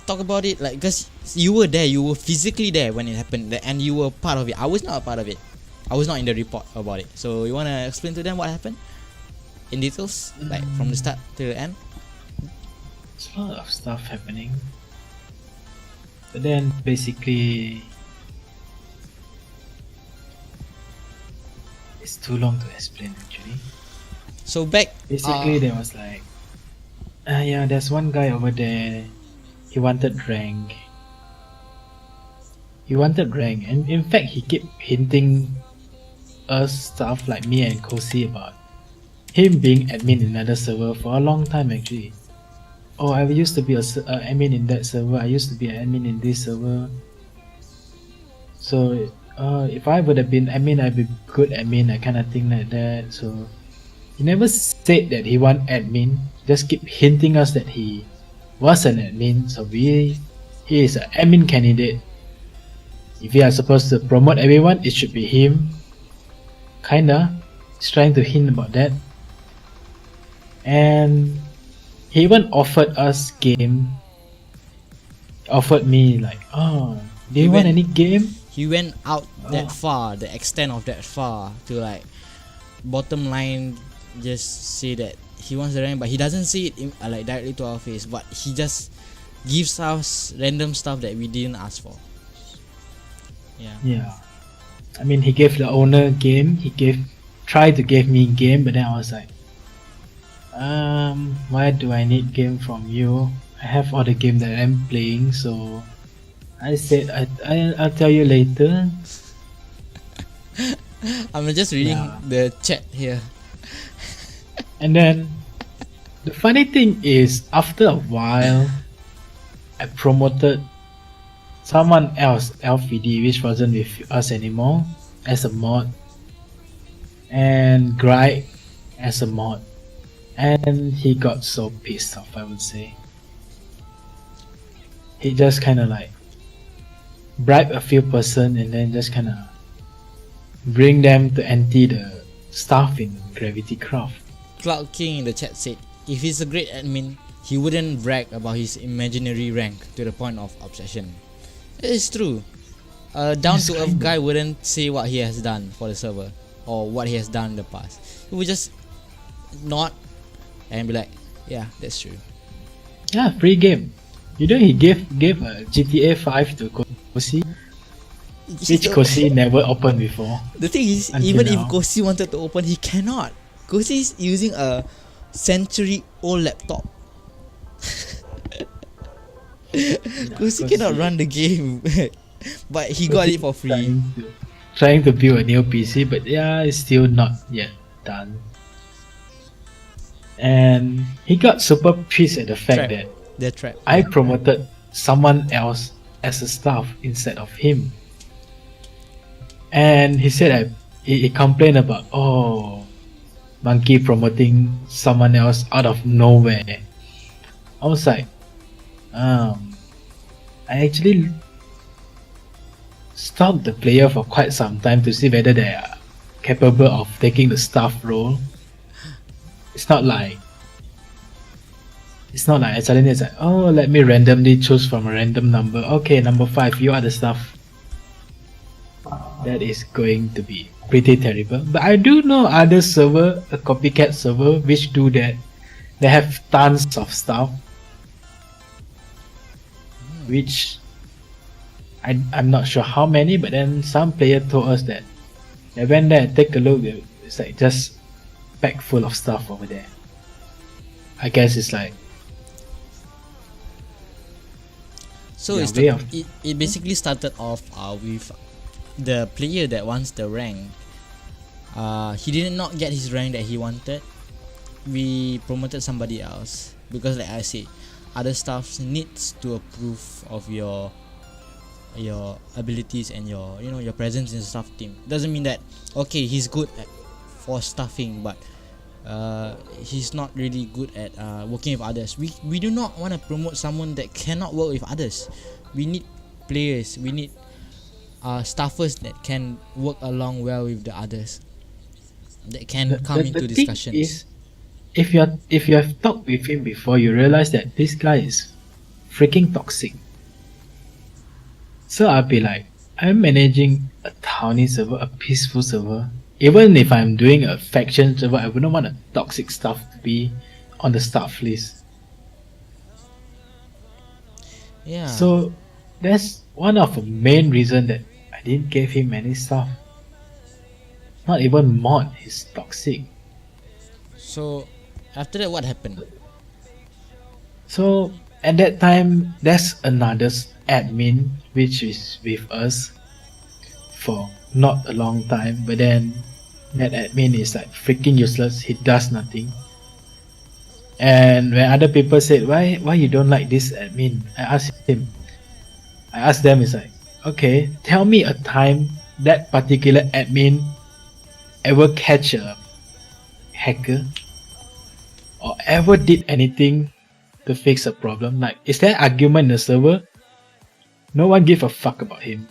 talk about it? Like, cause you were there, you were physically there when it happened, and you were part of it. I was not a part of it. I was not in the report about it. So you wanna explain to them what happened in details, like from the start to the end?
There's a lot of stuff happening, but then basically it's too long to explain actually.
So back
Basically there was like yeah, there's one guy over there, he wanted rank, and in fact he kept hinting us stuff like me and Kosi about him being admin in another server for a long time actually. Oh, I used to be a admin in that server, I used to be an admin in this server, so if I would have been admin, I'd be good admin, I kind of thing like that. So he never said that he want admin, just keep hinting us that he was an admin, so he is an admin candidate. If we are supposed to promote everyone, it should be him. Kinda, he's trying to hint about that. And he even offered me like, oh, do you want any game?
He went out that far, the extent of that far, to like bottom line just say that he wants the rank, but he doesn't say it like directly to our face, but he just gives us random stuff that we didn't ask for.
Yeah, I mean, he gave the owner game, tried to give me game, but then I was like, why do I need game from you? I have all the game that I'm playing, so I said I'll tell you later.
I'm just reading the chat here.
And then the funny thing is, after a while, I promoted someone else, LVD, which wasn't with us anymore, as a mod. and Gry as a mod, and he got so pissed off. I would say he just kind of like bribe a few person and then just kind of bring them to anti the staff in GravityCraft.
Cloud King in the chat said, if he's a great admin, he wouldn't brag about his imaginary rank to the point of obsession. It is true. A down to earth guy wouldn't say what he has done for the server or what he has done in the past. He would just nod and be like, yeah, that's true.
Yeah, free game. You know he gave a GTA 5 to Kosi, which Kosi never opened before.
The thing is,
Until
even
now.
if Kosi wanted to open, he cannot. Kosi is using a century-old laptop. Kosi cannot run the game, but he got it for free.
Trying to build a new PC, but yeah, it's still not yet done. And he got super pissed at the fact
Trap.
that
They're trapped.
I promoted someone else as a staff instead of him. And he said he complained about, oh, Monkey promoting someone else out of nowhere. I was like, I actually stalked the player for quite some time to see whether they are capable of taking the staff role. It's not like suddenly it's like, oh, let me randomly choose from a random number. Okay, number 5, you are the staff. That is going to be pretty terrible. But I do know other server, a copycat server, which do that. They have tons of stuff, which I'm not sure how many, but then some player told us that they went there and take a look. It's like just packed full of stuff over there. I guess it's like
So
Yeah,
it basically started off with the player that wants the rank. He did not get his rank that he wanted. We promoted somebody else because, like I said, other staff needs to approve of your abilities and your presence in the staff team. Doesn't mean that okay, he's good for staffing, but he's not really good at working with others. We do not want to promote someone that cannot work with others. We need players, we need staffers that can work along well with the others, that can come into
the
discussions.
Thing is, if you have talked with him before, you realize that this guy is freaking toxic. So I'll be like, I'm managing a townie server, a peaceful server. Even if I'm doing a faction server, I wouldn't want a toxic staff to be on the staff list.
Yeah.
So that's one of the main reason that I didn't give him any stuff. Not even mod, he's toxic.
So after that, what happened?
So at that time, there's another admin which is with us for not a long time, but then that admin is like freaking useless. He does nothing. And when other people said, why you don't like this admin, I asked them, it's like, okay, tell me a time that particular admin ever catch a hacker or ever did anything to fix a problem. Like, is there argument in the server? No one give a fuck about him.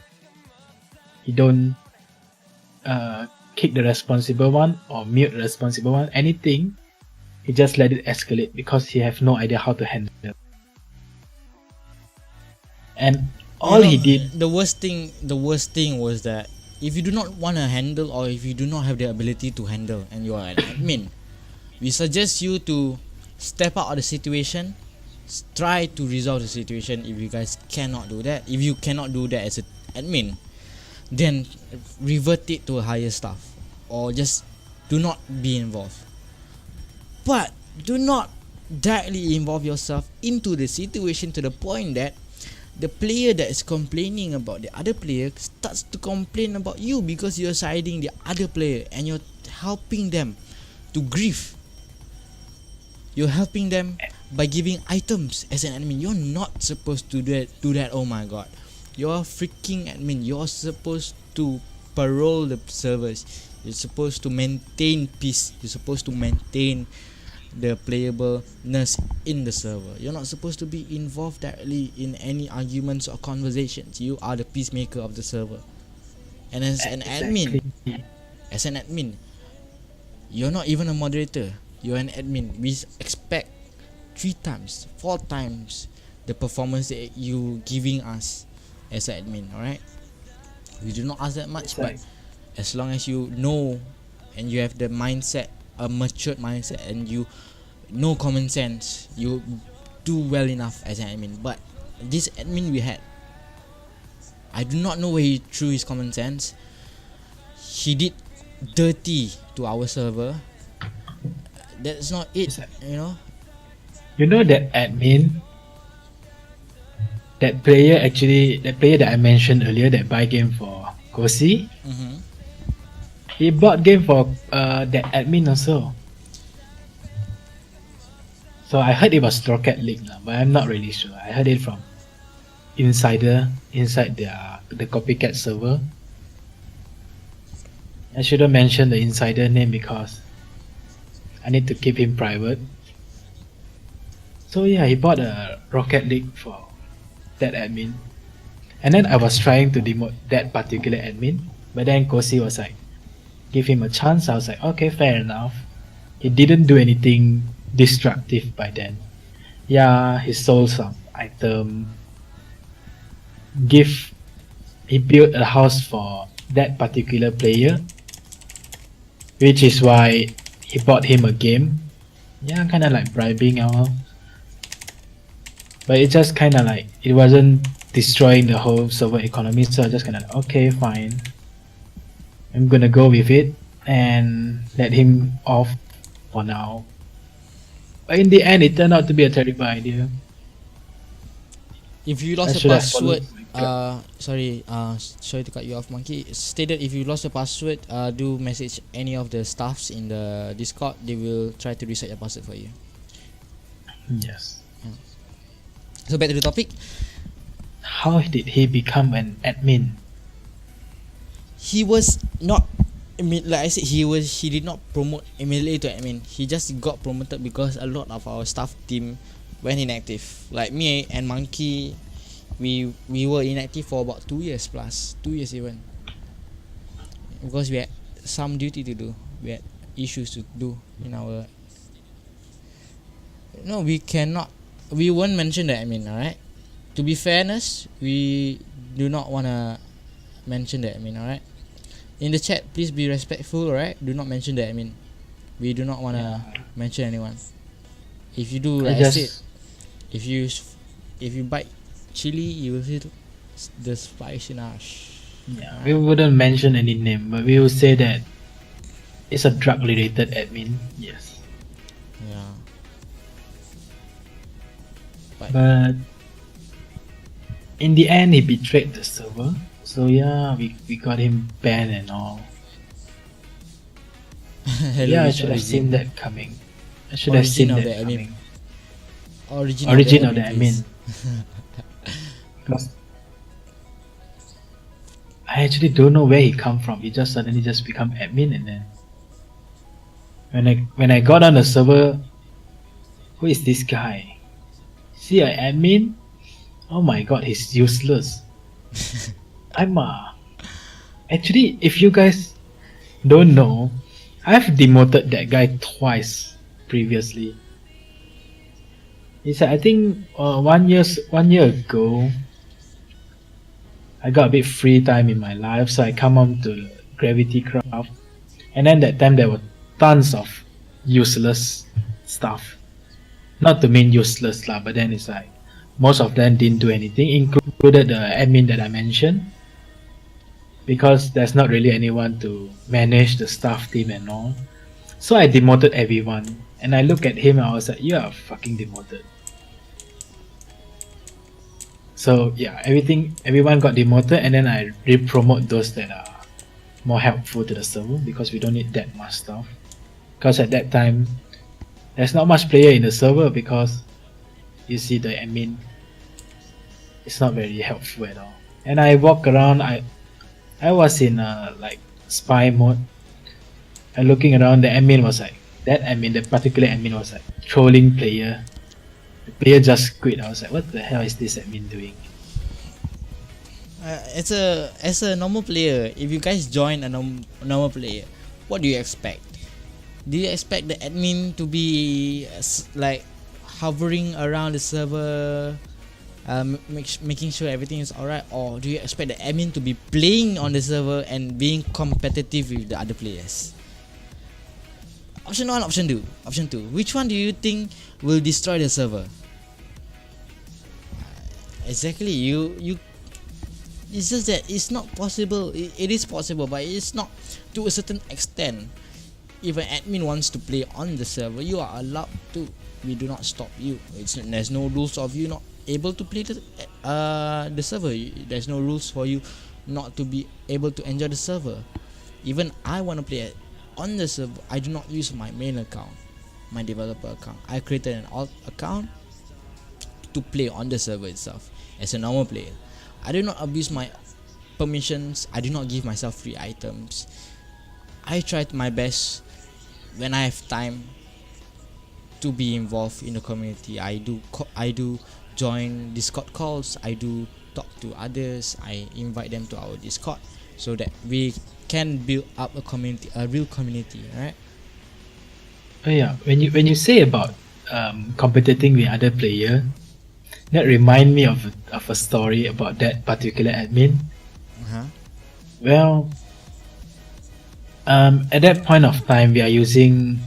He don't kick the responsible one or mute the responsible one, anything. He just let it escalate because he have no idea how to handle it. And all he did,
The worst thing was that if you do not want to handle, or if you do not have the ability to handle, and you are an admin, we suggest you to step out of the situation, try to resolve the situation. If you guys cannot do that, if you cannot do that as an admin, then revert it to a higher staff, or just do not be involved. But do not directly involve yourself into the situation to the point that the player that is complaining about the other player starts to complain about you because you're siding the other player and you're helping them to grieve. You're helping them by giving items as an admin. You're not supposed to do that. Oh my god. You're a freaking admin. You're supposed to parole the servers. You're supposed to maintain peace. You're supposed to maintain the playableness in the server. You're not supposed to be involved directly in any arguments or conversations. You are the peacemaker of the server. And as an admin, you're not even a moderator. You're an admin. We expect 3 times, 4 times the performance that you giving us as an admin. Alright, we do not ask that much, but as long as you know and you have the mindset, a matured mindset, and you know common sense, you do well enough as an admin. But this admin we had, I do not know where he threw his common sense. He did dirty to our server. That's not it, you know.
You know that admin, that player that I mentioned earlier, that buy game for Kosi, he bought game for that admin also. So I heard it was Rocket League, but I'm not really sure. I heard it from insider inside the copycat server. I shouldn't mention the insider name because I need to keep him private. So yeah, he bought a Rocket League for that admin, and then I was trying to demote that particular admin, but then Kosi was like, give him a chance. I was like, okay, fair enough. He didn't do anything destructive by then. Yeah, he sold some item. He built a house for that particular player, which is why he bought him a game. Yeah, kind of like bribing our. But it just kind of like, it wasn't destroying the whole server economy, so I just kind of like, okay, fine. I'm gonna go with it and let him off for now. But in the end, it turned out to be a terrible idea.
If you lost a password, sorry to cut you off, Monkey. Stated if you lost a password, do message any of the staffs in the Discord. They will try to reset your password for you.
Yes.
So back to the topic.
How did he become an admin?
He was not. I mean, like I said, he did not promote immediately to admin. He just got promoted because a lot of our staff team went inactive. Like me and Monkey, we were inactive for about 2 years plus, 2 years even, because we had some duty to do. We had issues to do in our. No, we won't mention the admin. Alright. To be fairness, we do not wanna mention the admin. Alright. In the chat, please be respectful. Alright. Do not mention the admin. We do not wanna mention anyone. If you do, like I said, if you bite chili, you will feel the spiciness.
Yeah, we wouldn't mention any name, but we will say that it's a drug-related admin. Yes.
Yeah.
But in the end, he betrayed the server. So yeah, we got him banned and all. Yeah, I should have seen that coming. I should have seen that coming. Origin of the admin. Because I actually don't know where he come from. He just suddenly just become admin, and then when I got on the server, who is this guy? Is he an admin? Oh my god, he's useless. Actually, if you guys don't know, I've demoted that guy twice previously. It's I think 1 year ago, I got a bit free time in my life, so I come on to GravityCraft, and then that time there were tons of useless stuff. Not to mean useless lah, but then it's like most of them didn't do anything, included the admin that I mentioned, because there's not really anyone to manage the staff team and all. So I demoted everyone, and I look at him and I was like, you are fucking demoted. So yeah, everyone got demoted, and then I re-promote those that are more helpful to the server, because we don't need that much stuff. Because at that time, there's not much player in the server, because you see the admin, it's not very helpful at all. And I walk around, I was in like spy mode, And looking around, the particular admin was like trolling player. The player just quit. I was like, what the hell is this admin doing?
As a normal player, if you guys join a normal player, what do you expect? Do you expect the admin to be like hovering around the server, making sure everything is alright, or do you expect the admin to be playing on the server and being competitive with the other players? Option 1, option 2. Option 2. Which one do you think will destroy the server? Exactly. You. It's just that it's not possible. It is possible, but it's not to a certain extent. If an admin wants to play on the server, you are allowed to. We do not stop you. There's no rules of you not able to play the server. There's no rules for you not to be able to enjoy the server. Even I want to play on the server, I do not use my main account, my developer account. I created an alt account to play on the server itself as a normal player. I do not abuse my permissions. I do not give myself free items. I tried my best when I have time to be involved in the community. I do join Discord calls. I do talk to others. I invite them to our Discord so that we can build up a community, a real community, right?
Oh yeah, when you say about competing with other player, that remind me of a story about that particular admin. Well, at that point of time, we are using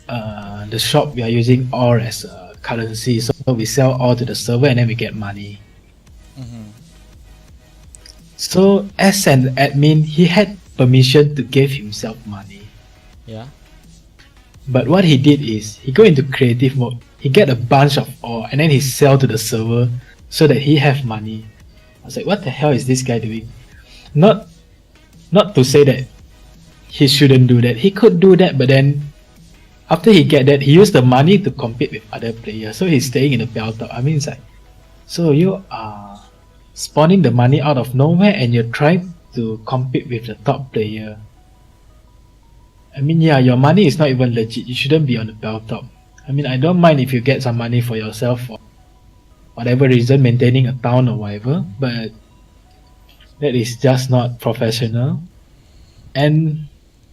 the shop. We are using ore as a currency, so we sell ore to the server and then we get money. So as an admin, he had permission to give himself money.
Yeah.
But what he did is he go into creative mode. He get a bunch of ore and then he sell to the server so that he have money. I was like, what the hell is this guy doing? Not to say that he shouldn't do that. He could do that, but then after he get that, he used the money to compete with other players. So he's staying in the belt top. I mean, it's like, so you are spawning the money out of nowhere and you're trying to compete with the top player. I mean, yeah, your money is not even legit. You shouldn't be on the belt top. I mean, I don't mind if you get some money for yourself for whatever reason, maintaining a town or whatever, but that is just not professional. And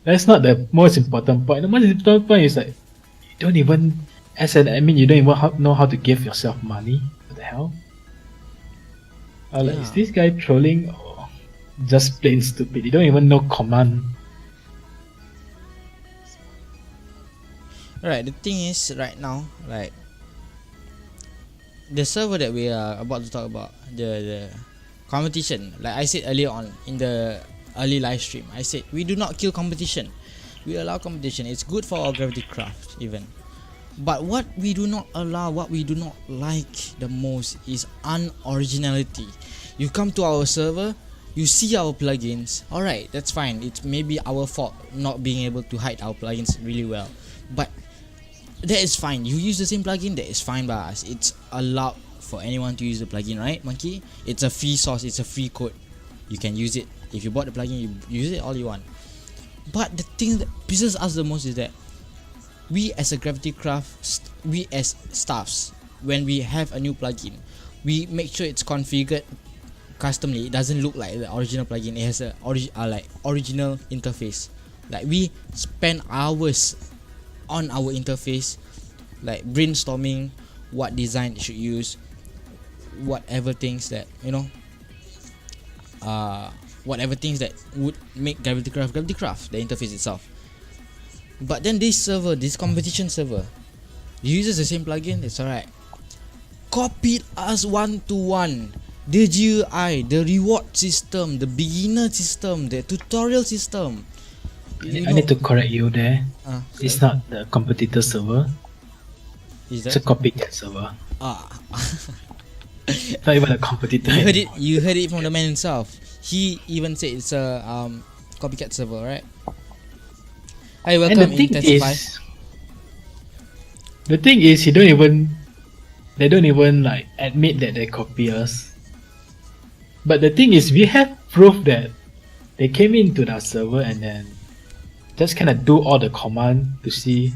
that's not the most important point. The most important point is like, you don't even, as an admin, you don't even know how to give yourself money. What the hell? Like, is this guy trolling or just plain stupid? You don't even know command.
Alright, the thing is right now, like the server that we are about to talk about, the competition, like I said earlier on in the early live stream, I said we do not kill competition. We allow competition. It's good for our GravityCraft even. But what we do not allow, what we do not like the most is unoriginality. You come to our server, you see our plugins, alright, that's fine. It's maybe our fault not being able to hide our plugins really well. But that is fine. You use the same plugin, that is fine by us. It's allowed for anyone to use the plugin, right, Monkey? It's a free source, it's a free code. You can use it. If you bought the plugin, you use it all you want. But the thing that pisses us the most is that we as a GravityCraft, we as staffs, when we have a new plugin, we make sure it's configured customly. It doesn't look like the original plugin. It has a like original interface. Like we spend hours on our interface, like brainstorming what design it should use, whatever things that whatever things that would make GravityCraft, the interface itself. But then this server, this competition server, uses the same plugin. It's alright. Copied us 1-to-1. The GUI, the reward system, the beginner system, the tutorial system.
I need to correct you there. It's not the competitor server.
Is
it's a copycat server. It's not even a competitor.
You heard it from the man himself. He even said it's a copycat server, right? Hi, welcome.
And the thing is, they don't even like admit that they copy us. But the thing is, we have proof that they came into that server and then just kind of do all the command to see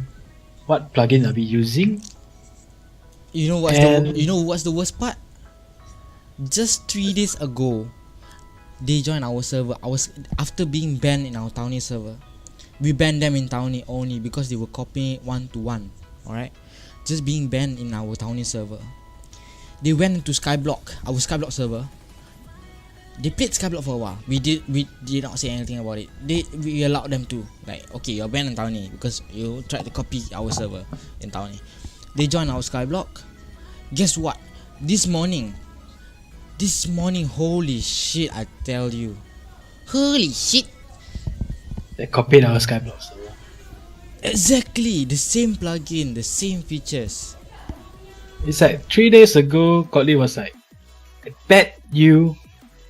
what plugin are we using.
You know what's the worst part? Just 3 days ago, they joined our server. After being banned in our Townie server. We banned them in Townie only because they were copying 1-to-1. Alright? Just being banned in our Townie server. They went into Skyblock, our Skyblock server. They played Skyblock for a while. We did not say anything about it. We allowed them to. Like, okay, you're banned in Townie because you tried to copy our server in Townie. They joined our Skyblock. Guess what? This morning, holy shit, I tell you. Holy shit.
They copied our Skyblock server.
Exactly, the same plugin, the same features.
It's like 3 days ago, Kotlin was like, I bet you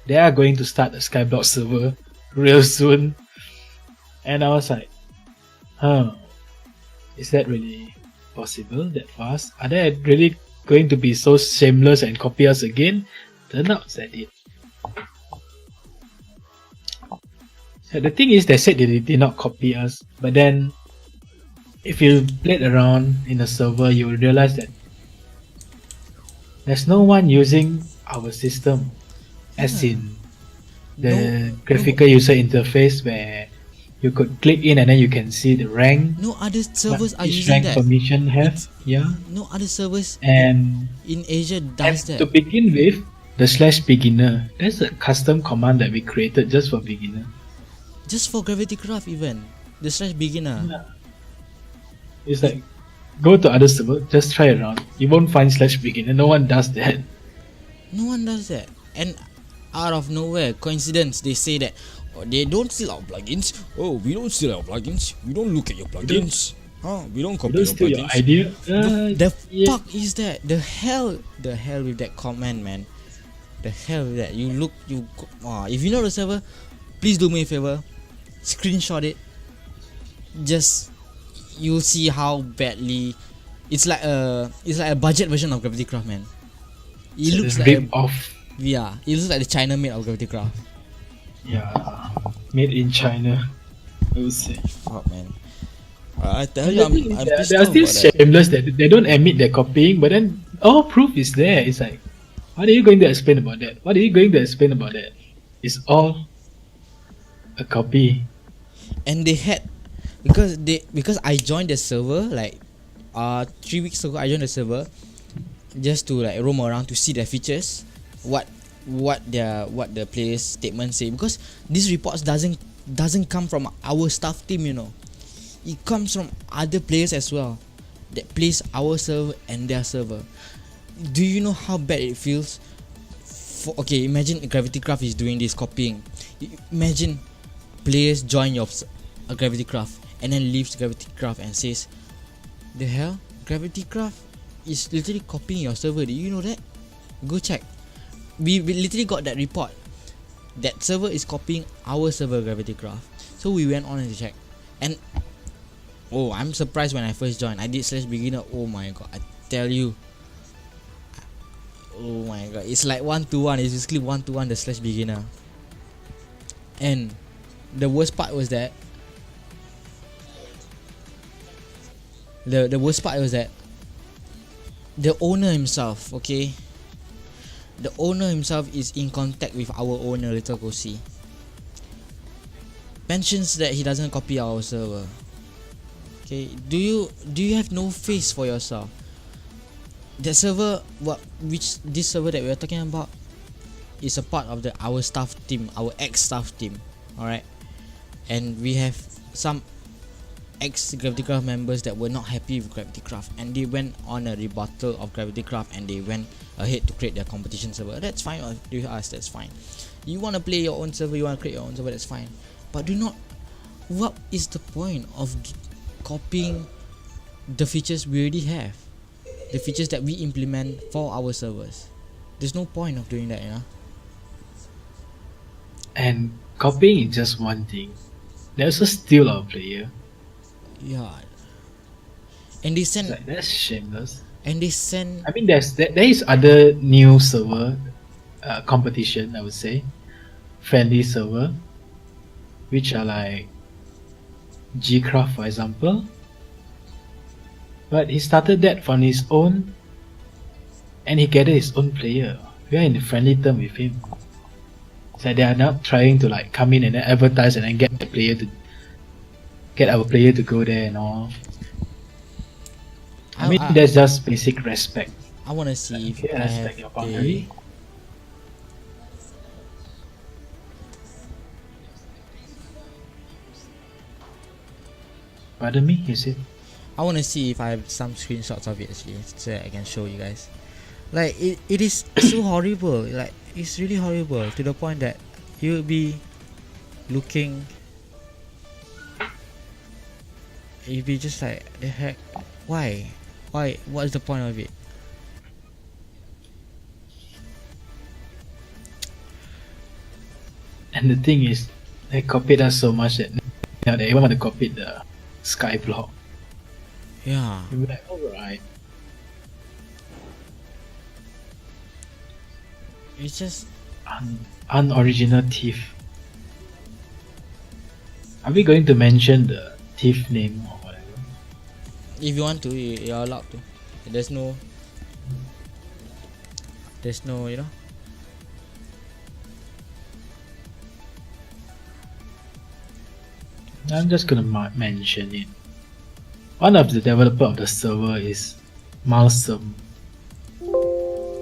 they are going to start a Skyblock server real soon. And I was like, is that really possible that fast? Are they really going to be so shameless and copy us again? Turn out that it. The thing is, they said they did not copy us, but then if you played around in a server, you will realize that there's no one using our system, as in the graphical user interface where you could click in and then you can see the rank.
No other servers are
each
using
rank
that.
permission have. Yeah.
No other servers
And
in Asia does that.
to begin with, the /beginner, that's a custom command that we created just for beginner.
Just for GravityCraft even. The /beginner.
Yeah. It's like, go to other server, just try around. You won't find /beginner, no one does that.
No one does that. And out of nowhere, coincidence, they say that they don't steal our plugins. Oh, we don't steal our plugins. We don't look at your plugins. We don't copy
Don't
your
steal your
plugins.
idea.
The fuck is that? The hell with that comment, man. The hell with that. If you know the server, please do me a favor. Screenshot it. Just you'll see how badly it's like a budget version of GravityCraft, man. It looks like
rip off.
Yeah, it looks like the China made of GravityCraft.
Yeah, made in China. I would say.
Fuck, man. I tell you, I'm pissed
they are
off
still
about that.
shameless that they don't admit they're copying, but then all proof is there. It's like, what are you going to explain about that? What are you going to explain about that? It's all a copy.
And they had because I joined the server like 3 weeks ago. I joined the server just to like roam around to see their features, what the players' statements say, because these reports doesn't come from our staff team, you know. It comes from other players as well that plays our server and their server. Do you know how bad it feels? Imagine GravityCraft is doing this copying. Imagine players join your GravityCraft and then leaves GravityCraft and says, the hell, GravityCraft is literally copying your server. Do you know that? Go check. We literally got that report. That server is copying our server, GravityCraft. So we went on and check. And I'm surprised when I first joined. I did /beginner. Oh my god, I tell you. Oh my god, it's like 1-to-1. It's basically 1-to-1 the /beginner. And the worst part was that the worst part was that the owner himself, the owner himself is in contact with our owner, Little Kosi. Mentions that he doesn't copy our server. Do you have no face for yourself? That server, this server that we are talking about is a part of our staff team, our ex-staff team. Alright, and we have some ex-GravityCraft members that were not happy with GravityCraft, and they went on a rebuttal of GravityCraft and they went ahead to create their competition server. That's fine with us, that's fine. You want to play your own server, you want to create your own server, that's fine. But do not, what is the point of copying the features we already have? The features that we implement for our servers. There's no point of doing that, you know.
And copying is just one thing. They also steal our player.
Yeah. And they send.
Like, that's shameless.
And they send.
I mean, there is other new server competition, I would say, friendly server, which are like GCraft, for example. But he started that on his own, and he gathered his own player. We are in a friendly term with him. So they are not trying to like come in and then advertise and then get our player to go there and all. I mean, that's just basic respect.
I wanna see if I
respect
have
your boundary. Pardon me, you said?
I wanna see if I have some screenshots of it actually, so I can show you guys. Like it is so horrible. Like it's really horrible to the point that you'll be looking. You'll be just like, the heck, why? What is the point of it?
And the thing is, they copied us so much that now they even want to copy the sky block.
Yeah.
You'll be like, alright.
It's just
Unoriginal thief. Are we going to mention the thief name or whatever?
if you want to, you're allowed to. There's no, you know.
I'm just gonna mention it. One of the developer of the server is Malsum,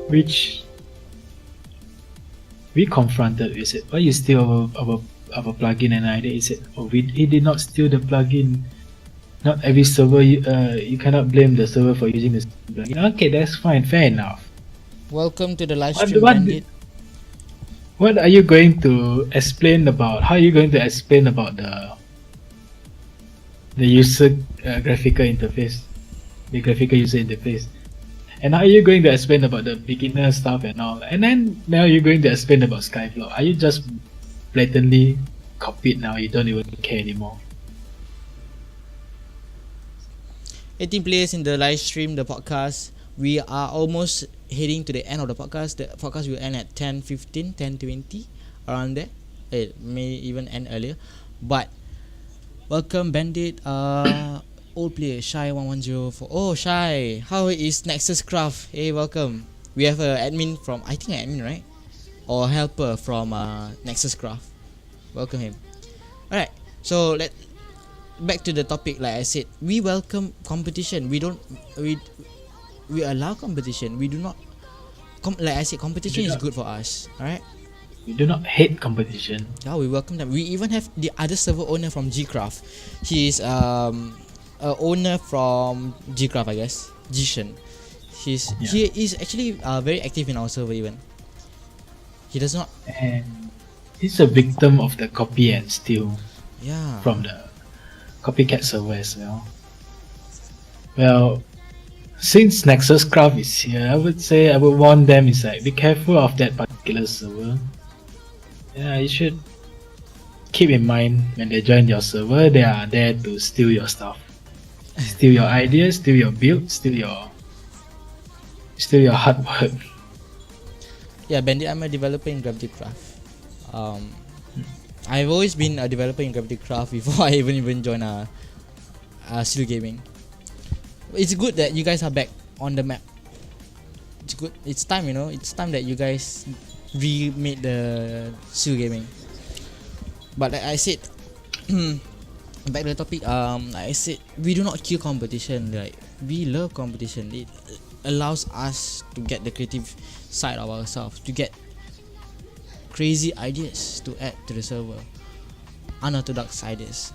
which we confronted. We said, "Why you steal our plugin?" And he said, "Oh, he did not steal the plugin. Not every server. You cannot blame the server for using the plugin." Okay, that's fine. Fair enough.
Welcome to the live stream, Bandit.
What are you going to explain about? How are you going to explain about the user graphical interface, the graphical user interface, and how are you going to explain about the beginner stuff and all? And then now you're going to explain about Skyblock. Are you just blatantly copied now? You don't even care anymore.
18 players in the live stream, the podcast. We are almost heading to the end of the podcast. The podcast will end at 10:15, 10:20, around there. It may even end earlier. But welcome, Bandit. Old player Shy 1104. Oh, Shy, how is Nexus Craft? Hey, welcome. We have an admin from, I think an admin, right? Or helper from Nexus Craft. Welcome him. Alright, so back to the topic. Like I said, we welcome competition. We allow competition. We do not like I said, competition is good for us. Alright.
We do not hate competition.
Yeah, we welcome them. We even have the other server owner from GCraft. He is a owner from GCraft, I guess. Jishan. He is actually very active in our server even. He does not.
And he's a victim of the copy and steal.
Yeah.
From the copycat server as well. Well, since Nexus Craft is here, I would warn them, is like, be careful of that particular server. Yeah, you should keep in mind when they join your server, they are there to steal your stuff. Steal your ideas, steal your build, steal your hard work.
Yeah, Bandit, I'm a developer in GravityCraft. I've always been a developer in GravityCraft before I even joined Studio Gaming. It's good that you guys are back on the map. It's good. It's time, you know. It's time that you guys remade the Studio Gaming. But like I said, back to the topic. Like I said, we do not kill competition. Like, we love competition. It allows us to get the creative side of ourselves, to get crazy ideas to add to the server, unorthodox ideas.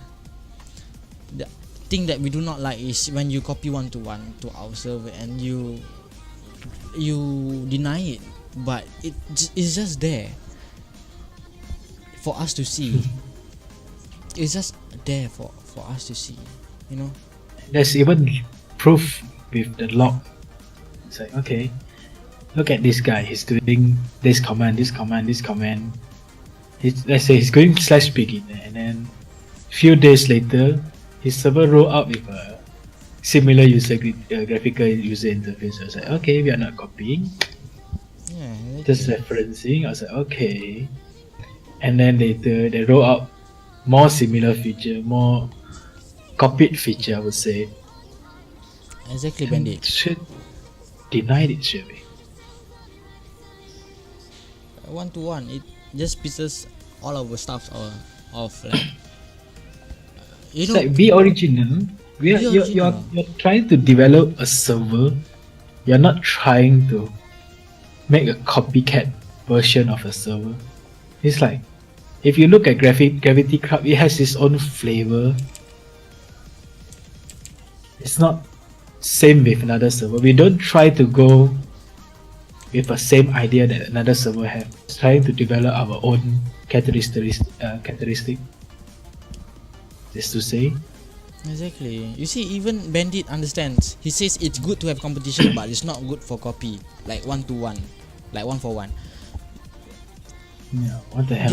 The thing that we do not like is when you copy one-to-one to our server and you deny it, but it's just there for us to see. It's just there for us to see, you know.
There's even proof with the log. It's like, okay, look at this guy. He's doing this command. Let's say he's going /beginner, and then few days later, his server roll up with a similar graphical user interface. I was like, okay, we are not copying.
Yeah,
Just referencing. I was like, okay. And then later they roll up more similar feature, more copied feature, I would say.
Exactly, Bandit.
Should denied it, should we?
1-to-1, it just pisses all our stuff off. Like, you
It's
know,
like be original.
Be original.
You're trying to develop a server. You're not trying to make a copycat version of a server. It's like if you look at GravityCraft, it has its own flavor. It's not same with another server. We don't try to go with the same idea that another server has. It's trying to develop our own characteristic. Just to say,
exactly. You see, even Bandit understands. He says it's good to have competition, but it's not good for copy. Like 1-to-1, like 1-for-1.
yeah, what the hell?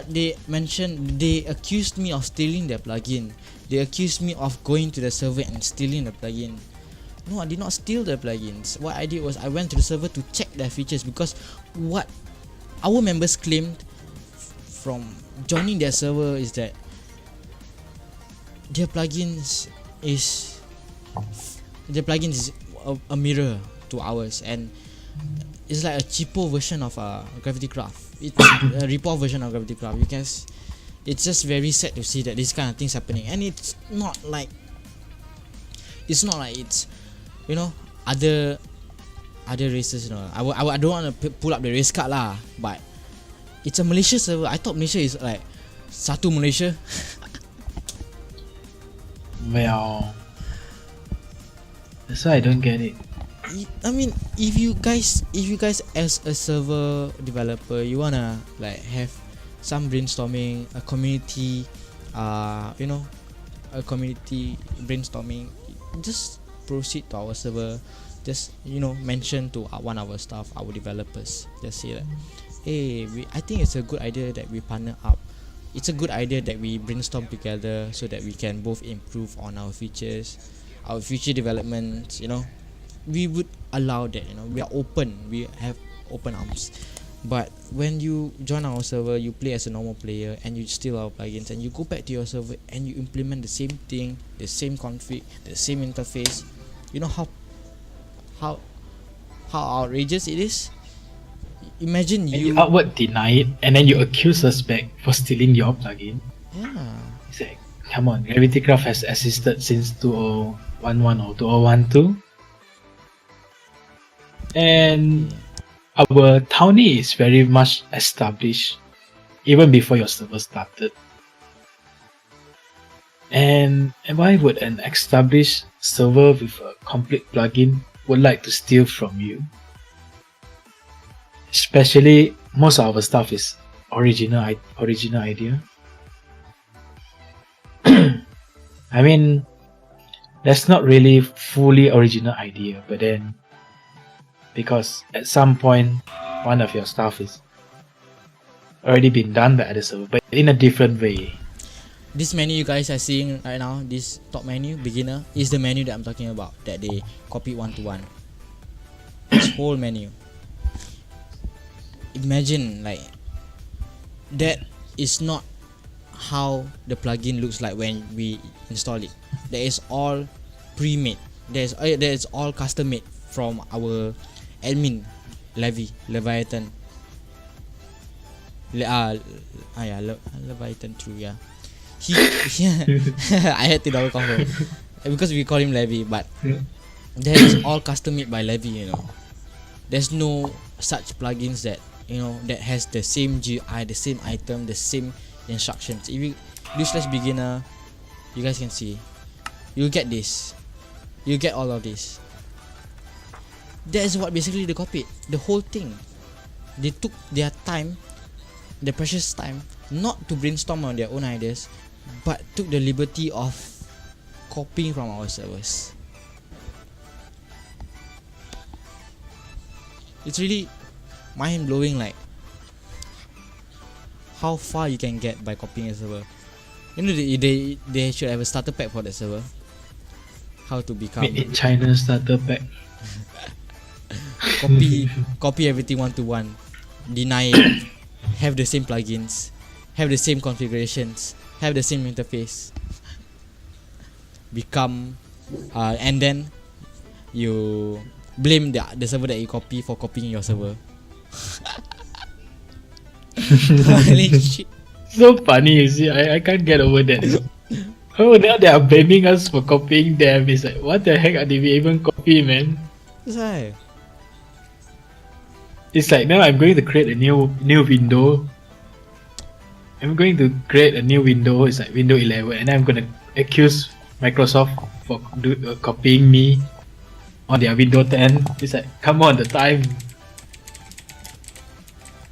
They mentioned, they accused me of stealing their plugin. They accused me of going to the server and stealing the plugin. No, I did not steal the plugins. What I did was I went to the server to check their features, because what our members claimed from joining their server is that their plugins is a mirror to ours, and it's like a cheaper version of GravityCraft. It's a rip-off version of GravityCraft. It's just very sad to see that this kind of things happening, and it's not like it's you know, other races. You know, I don't want to pull up the race card lah, but it's a Malaysia server. I thought Malaysia is like satu Malaysia.
Well, that's why I don't get it.
I mean, if you guys as a server developer, you wanna like have some brainstorming, a community, you know, a community brainstorming, just proceed to our server. Just, you know, mention to one of our staff, our developers, just say that, hey, I think it's a good idea that we partner up. It's a good idea that we brainstorm together so that we can both improve on our features, our future developments. You know, we would allow that. You know, we are open, we have open arms. But when you join our server, you play as a normal player and you steal our plugins, and you go back to your server and you implement the same thing, the same config, the same interface. You know how outrageous it is. Imagine
And
you
you outward deny it, and then you accuse us back for stealing your plugin.
yeah.
It's like, come on, GravityCraft has existed since 2011 or 2012, and our townie is very much established even before your server started. And why would an established server with a complete plugin would like to steal from you? Especially most of our stuff is original idea. I mean, that's not really fully original idea, but then because at some point one of your stuff is already been done by other server, but in a different way.
This menu you guys are seeing right now, this top menu, beginner, is the menu that I'm talking about, that they copied 1-to-1. This whole menu. Imagine, like, that is not how the plugin looks like when we install it. That is all pre-made. That is all custom made from our admin, Leviathan. Leviathan, true, yeah. I had to double confirm because we call him Levy, but that is all custom made by Levy. You know, there's no such plugins that, you know, that has the same GUI, the same item, the same instructions. If you do /beginner, you guys can see, you get this, you get all of this. That is what basically they copied, the whole thing. They took their time, their precious time, not to brainstorm on their own ideas, but took the liberty of copying from our servers. It's really mind blowing, like how far you can get by copying a server. You know, they should have a starter pack for the server. How to become
Made in China starter pack.
copy everything 1-to-1, deny it, have the same plugins, have the same configurations, have the same interface. become, and then you blame the server that you copy for copying your server. Holy shit.
So funny, you see, I can't get over that. Oh, now they are blaming us for copying them. It's like, what the heck did we even copy, man?
That's why.
It's like now I'm going to create a new window. I'm going to create a new window. It's like window 11, and I'm gonna accuse Microsoft for copying me on their window 10. It's like, come on, the time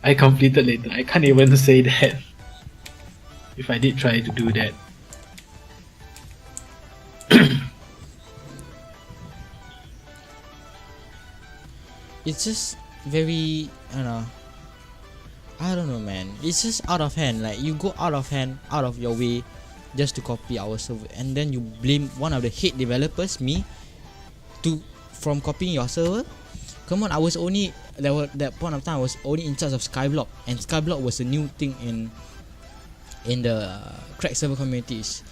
I completed later. I can't even say that. If I did try to do that.
It's just very, I don't know, man. It's just out of hand. Like, you go out of hand, out of your way, just to copy our server, and then you blame one of the head developers, me, from copying your server. Come on, I was only that point of time. I was only in charge of Skyblock, and Skyblock was a new thing in the crack server communities.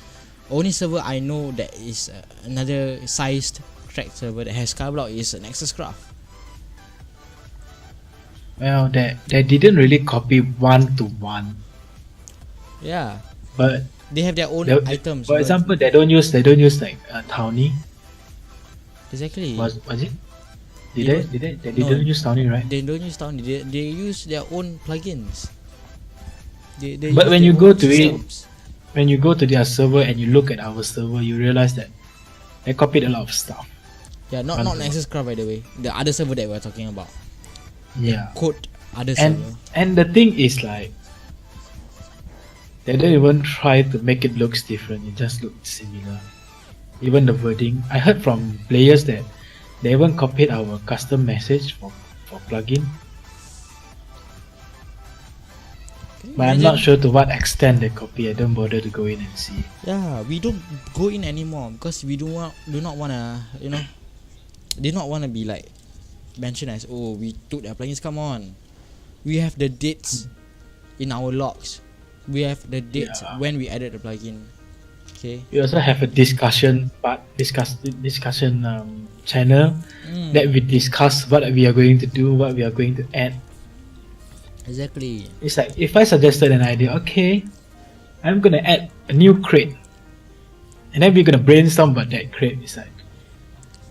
Only server I know that is another sized crack server that has Skyblock is NexusCraft.
Well, they didn't really copy one to one.
Yeah,
but
they have their own items.
For example, they don't use like Towny.
Exactly.
Was it? They didn't use Towny, right?
They don't use Towny. They use their own plugins.
But when you go to systems. When you go to their server and you look at our server, you realize that they copied a lot of stuff.
Yeah, not NexusCraft, by the way. The other server that we're talking about.
Yeah.
Quote other server.
And the thing is, like, they don't even try to make it looks different. It just looks similar. Even the wording. I heard from players that they even copied our custom message for plugin. But I'm not sure to what extent they copy. I don't bother to go in and see.
Yeah, we don't go in anymore because we do not wanna, do not wanna be like mentioned as, oh, we took their plugins. Come on, we have the dates in our logs. We have the dates when we added the plugin. Okay. We
also have a discussion channel that we discuss what we are going to do, what we are going to add.
Exactly.
It's like, if I suggested an idea, okay, I'm gonna add a new crate, and then we're gonna brainstorm about that crate. It's like,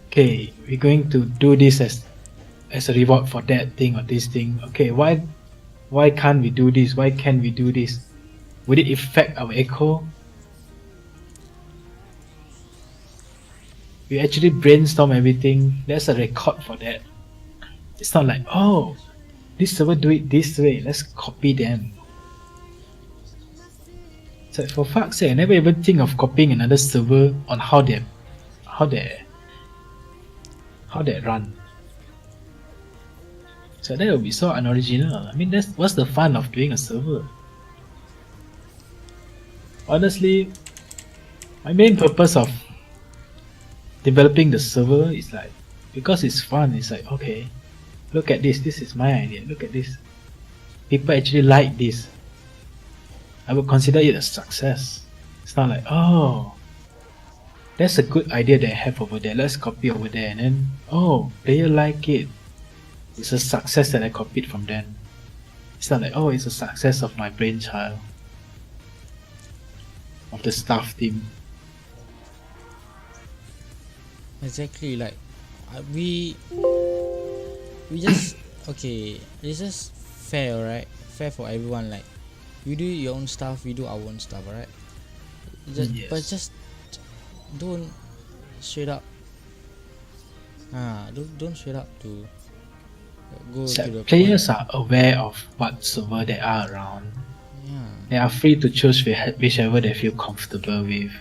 okay, we're going to do this as a reward for that thing or this thing. Okay, why can't we do this? Why can't we do this? Would it affect our echo? We actually brainstorm everything. There's a record for that. It's not like, oh, this server do it this way, let's copy them. It's like, for fuck's sake, I never even think of copying another server on how they run. So that would be so unoriginal. I mean, what's the fun of doing a server? Honestly, my main purpose of developing the server is like, because it's fun. It's like, okay, look at this is my idea, look at this, people actually like this. I would consider it a success. It's not like, oh, that's a good idea they have over there, let's copy over there, and then, oh, player like it, it's a success that I copied from them. It's not like, oh, it's a success of my brainchild, of the staff team.
Exactly, like we just okay, it's just fair, right? Fair for everyone. Like, you do your own stuff, we do our own stuff, right?
Yes.
But just don't straight up don't straight up to go
so
to the
players
point.
are aware of what server they are around.
Yeah.
They are free to choose whichever they feel comfortable with.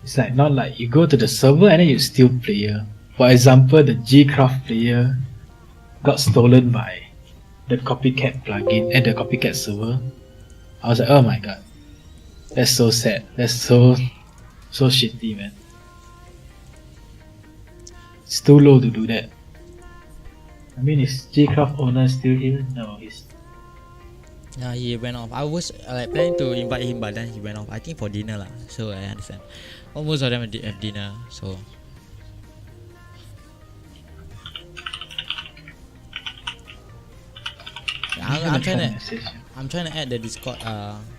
It's like, not like you go to the server and then you steal player. For example, the GCraft player got stolen by the copycat plugin and the copycat server. I was like, oh my god, that's so sad. That's so shitty, man. It's too low to do that. I mean, is GCraft owner still here? No,
Yeah, he went off. I was like planning to invite him, but then he went off. I think for dinner lah. So I understand. Most of them have dinner. So yeah, I'm trying to add the Discord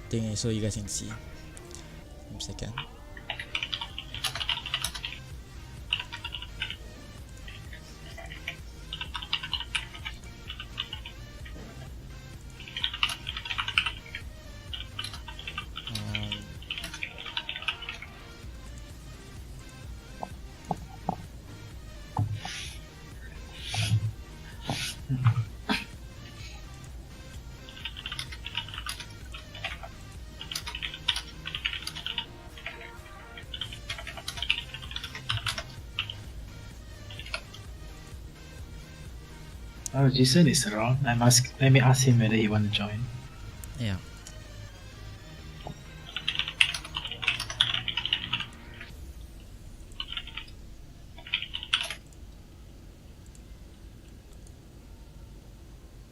thing so you guys can see. 1 second.
Oh, Jason is around. Let me ask him whether he want to join.
Yeah.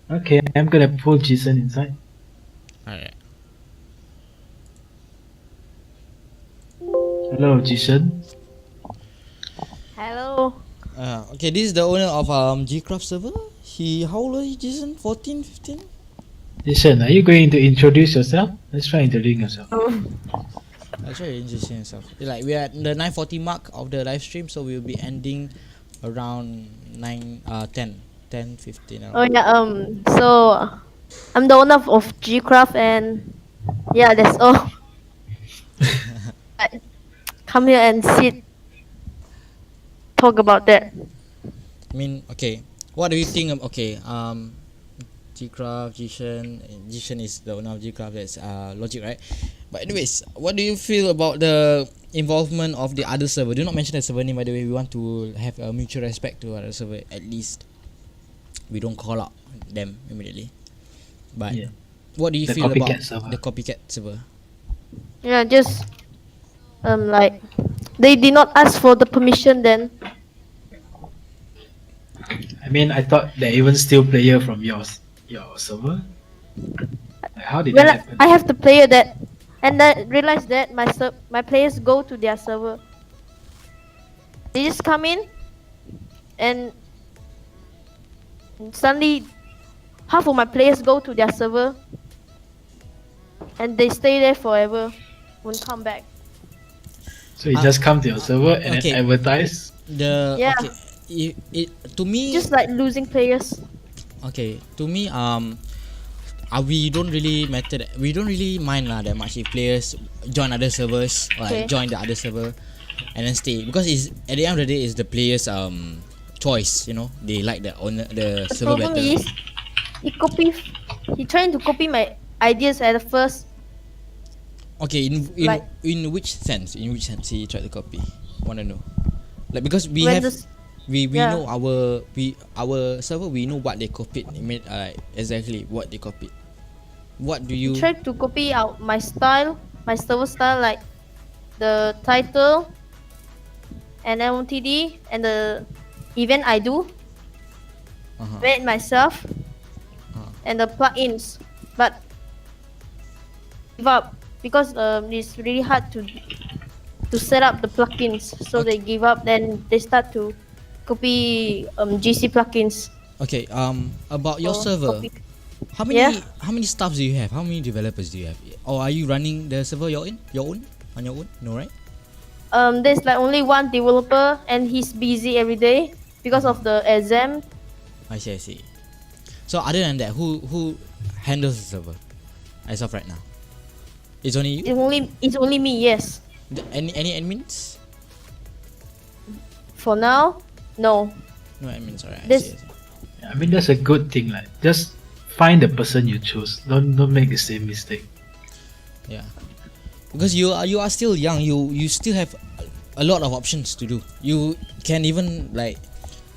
Okay, I'm gonna pull Jason inside.
Alright.
Hello, Jason.
Hello.
Okay, this is the owner of GCraft server. How old are you, Jason? 14, 15?
Jason, are you going to introduce yourself? Let's try introducing yourself.
Actually, introducing yourself. Like we are at the 9:40 mark of the live stream, so we'll be ending around 10:15.
Oh yeah. So I'm the owner of GCraft, and yeah, that's all. Come here and sit. Talk about that.
I mean, okay. What do you think of GCraft, Jishan is the owner of GCraft. That's logic, right? But anyways, what do you feel about the involvement of the other server? Do not mention the server name, by the way. We want to have a mutual respect to other server. At least we don't call out them immediately. But
Yeah.
what do you
The
feel about
copycat server.
the copycat server?
Yeah, just like they did not ask for the permission. Then
I mean, I thought there even still player from your server. Like, how did
when
that happen?
I have the player that, and I realized that my players go to their server. They just come in, and suddenly half of my players go to their server, and they stay there forever, won't come back.
So you just come to your server and
okay.
then advertise.
Yeah.
Okay. To me,
Just like losing players.
okay, to me, we don't really we don't really mind that much if players join other servers or like
Okay.
join the other server and then stay, because it's at the end of the day is the players choice. You know, they like the
The
server
problem
better.
is he trying to copy my ideas at the first.
Okay,
Like-
in which sense? In which sense he tried to copy? Wanna know? Like, because we
When
have
this-
we
yeah.
know our server, we know what they copied. Exactly what they copied. What do you?
He tried to copy out my style, my server style, like the title and MTD and the event I do,
Uh-huh.
made myself, and the plugins, but give up because it's really hard to set up the plugins. So
Okay.
they give up. Then they start to copy GC plugins.
Okay. About your
So,
server,
copy-
how many
Yeah.
how many staffs do you have? How many developers do you have? Or are you running the server your own on your own? No, right?
There's like only one developer, and he's busy every day because of the exam.
I see. So other than that, who handles the server as of right now? It's only you.
It's only me. Yes.
Any admins?
For now, no.
No admins. Alright. I
This-
see.
I mean, that's a good thing. Like, just find the person you choose. Don't make the same mistake.
Yeah, because you are still young. You still have a lot of options to do. You can even like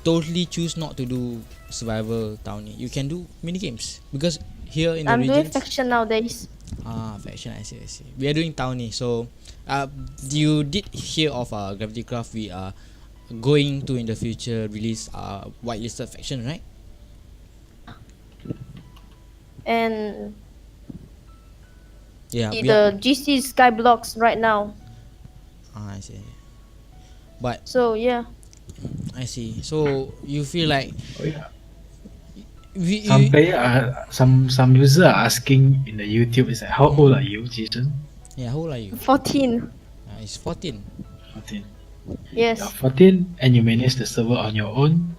totally choose not to do survival townie. You can do mini games, because here in the
I'm doing
regions.
faction nowadays.
Faction. I see. We are doing townie. So, you did hear of GravityCraft. We are going to in the future release whitelisted faction, right?
And
Yeah,
the GC Skyblocks right now.
I see. But
So yeah,
I see. So you feel like
Oh yeah.
we,
Some player are some user are asking in the YouTube is like, how old are you, Jason?
yeah, how old are you?
14.
It's 14.
14.
Yes,
You're 14 and you manage the server on your own.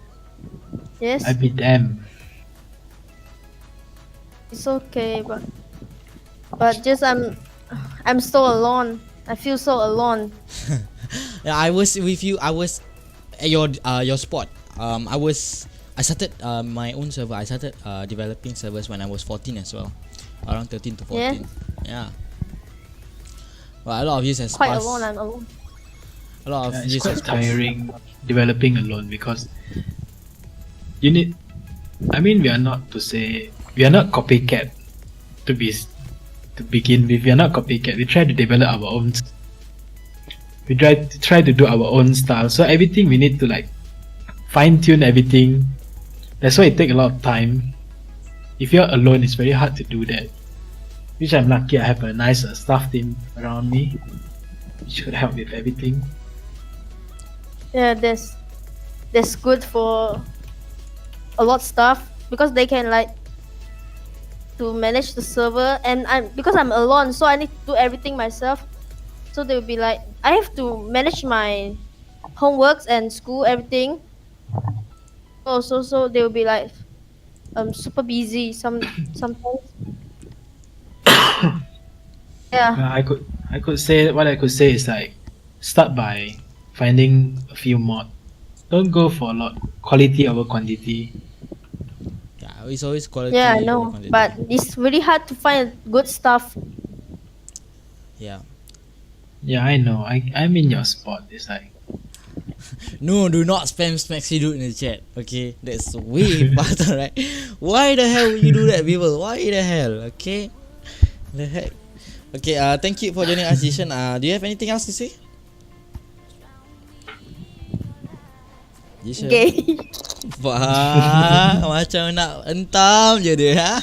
yes.
I'd be damned.
It's okay, but just I'm so alone. I feel so alone.
Yeah, I was with you. I was at your spot. I started my own server. I started developing servers when I was 14 as well, around 13 to 14. Yeah. Well, a lot of years has
Quite
passed.
alone. I'm alone.
A lot of
Yeah, it's
years
quite
has passed.
tiring developing alone because you need. I mean, we are not copycat to begin with. We are not copycat. We try to develop our own. We try to do our own style. So everything we need to like fine tune everything. That's why it take a lot of time. If you're alone, it's very hard to do that. Which I'm lucky I have a nice staff team around me, which could help with everything.
Yeah, that's good for a lot stuff because they can like to manage the server, and because I'm alone, so I need to do everything myself. So they'll be like, I have to manage my homeworks and school, everything. Also, so they'll be like, super busy sometimes. Yeah,
I could say what I could say is like start by finding a few mod. Don't go for a lot quality over quantity.
Yeah, it's always quality.
yeah, I
over
know,
quantity.
but it's really hard to find good stuff.
Yeah.
Yeah, I know. I'm in your spot. It's like
No, do not spam Smexy Dude in the chat. Okay, that's way faster, right? Why the hell would you do that, people? Why the hell? Okay, the heck. Okay, thank you for joining us, Jishan. Do you have anything else to say? Jishan.
Gay.
Wah, macam nak entam je dia. Ha?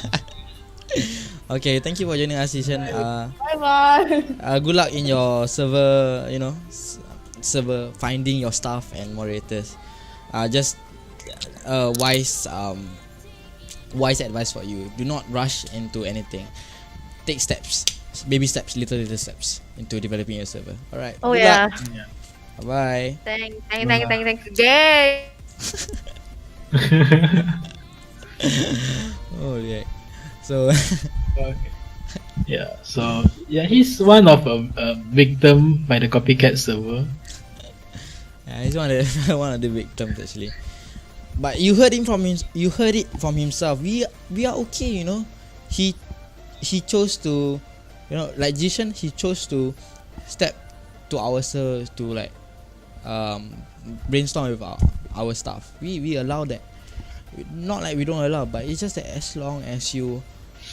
Okay, thank you for joining us, Jishan.
Bye bye.
Good luck in your server. You know, server finding your staff and moderators. Just wise advice for you. Do not rush into anything. Take steps, baby steps, little steps into developing your server. All right.
Oh
Good
yeah.
luck. Bye.
Thanks. Gay.
Oh yeah. So
okay. Yeah. So yeah, he's one of a victim by the copycat server.
yeah, he's one of the victims actually. But you heard it from himself. We are okay, you know. He chose to, you know, like Jishan, he chose to step to our server to like brainstorm with our staff. We allow that. Not like we don't allow, but it's just that as long as you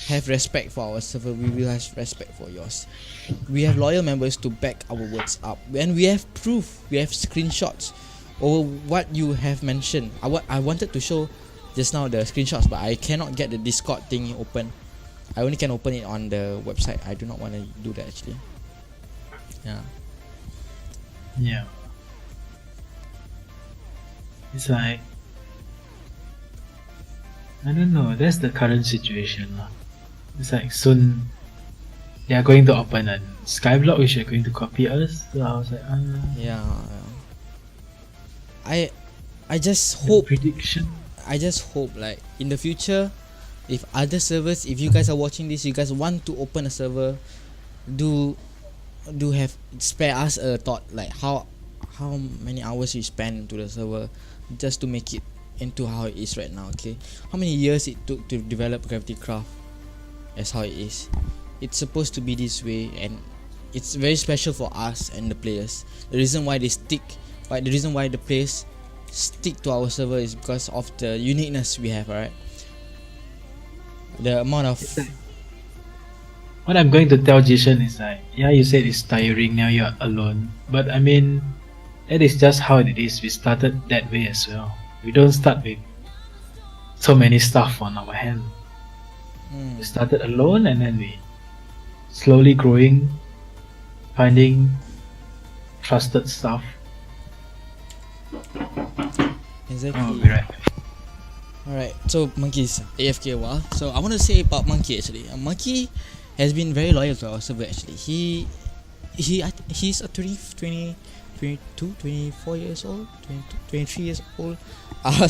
have respect for our server, we will have respect for yours. We have loyal members to back our words up, and we have proof. We have screenshots over what you have mentioned. I wanted to show just now the screenshots, but I cannot get the Discord thing open. I only can open it on the website. I do not want to do that actually. Yeah.
Yeah. It's like I don't know. That's the current situation, lah. It's like soon they are going to open a skyblock which are going to copy us. So I was like,
Yeah. I just hope
prediction.
I just hope like in the future, if other servers, if you guys are watching this, you guys want to open a server, do have spare us a thought, like how many hours you spend into the server just to make it into how it is right now. Okay, how many years it took to develop GravityCraft as how it is. It's supposed to be this way, and it's very special for us and the players. The reason why the players stick to our server is because of the uniqueness we have. Alright, the amount of
What I'm going to tell Jishan is like, yeah, you said it's tiring now you're alone, but I mean, that is just how it is. We started that way as well. We don't start with so many stuff on our hand. We started alone and then we slowly growing, finding trusted stuff.
Exactly.
Oh, be right.
Alright, so Monkey's AFK a while. So I want to say about Monkey actually. Monkey has been very loyal to our server actually. He's a 24 years old, 22, 23 years old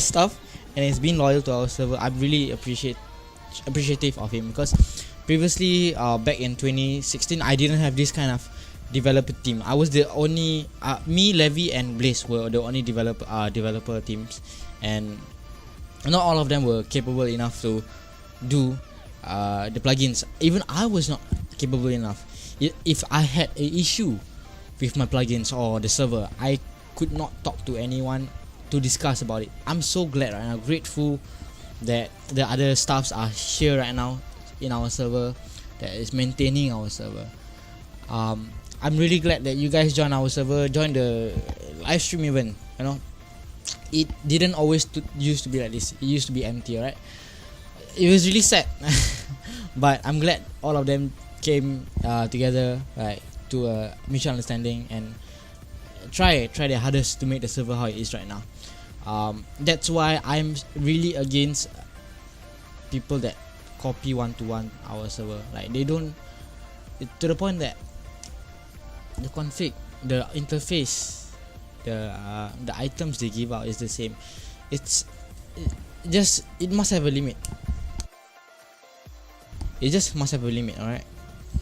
stuff, and he's been loyal to our server. I'm really appreciative of him because previously back in 2016 I didn't have this kind of developer team. I was the only me, Levy and Blaze were the only developer teams, and not all of them were capable enough to do the plugins. Even I was not capable enough. If I had an issue with my plugins or the server, I could not talk to anyone to discuss about it. I'm so glad right now, grateful that the other staffs are here right now in our server that is maintaining our server. I'm really glad that you guys join our server, join the live stream even. You know, it didn't always used to be like this. It used to be empty, right? It was really sad, but I'm glad all of them came together, like to a mutual understanding and try their hardest to make the server how it is right now. That's why I'm really against people that copy one-to-one our server. Like they don't, to the point that the config, the interface, the items they give out is the same. It must have a limit. It just must have a limit, alright?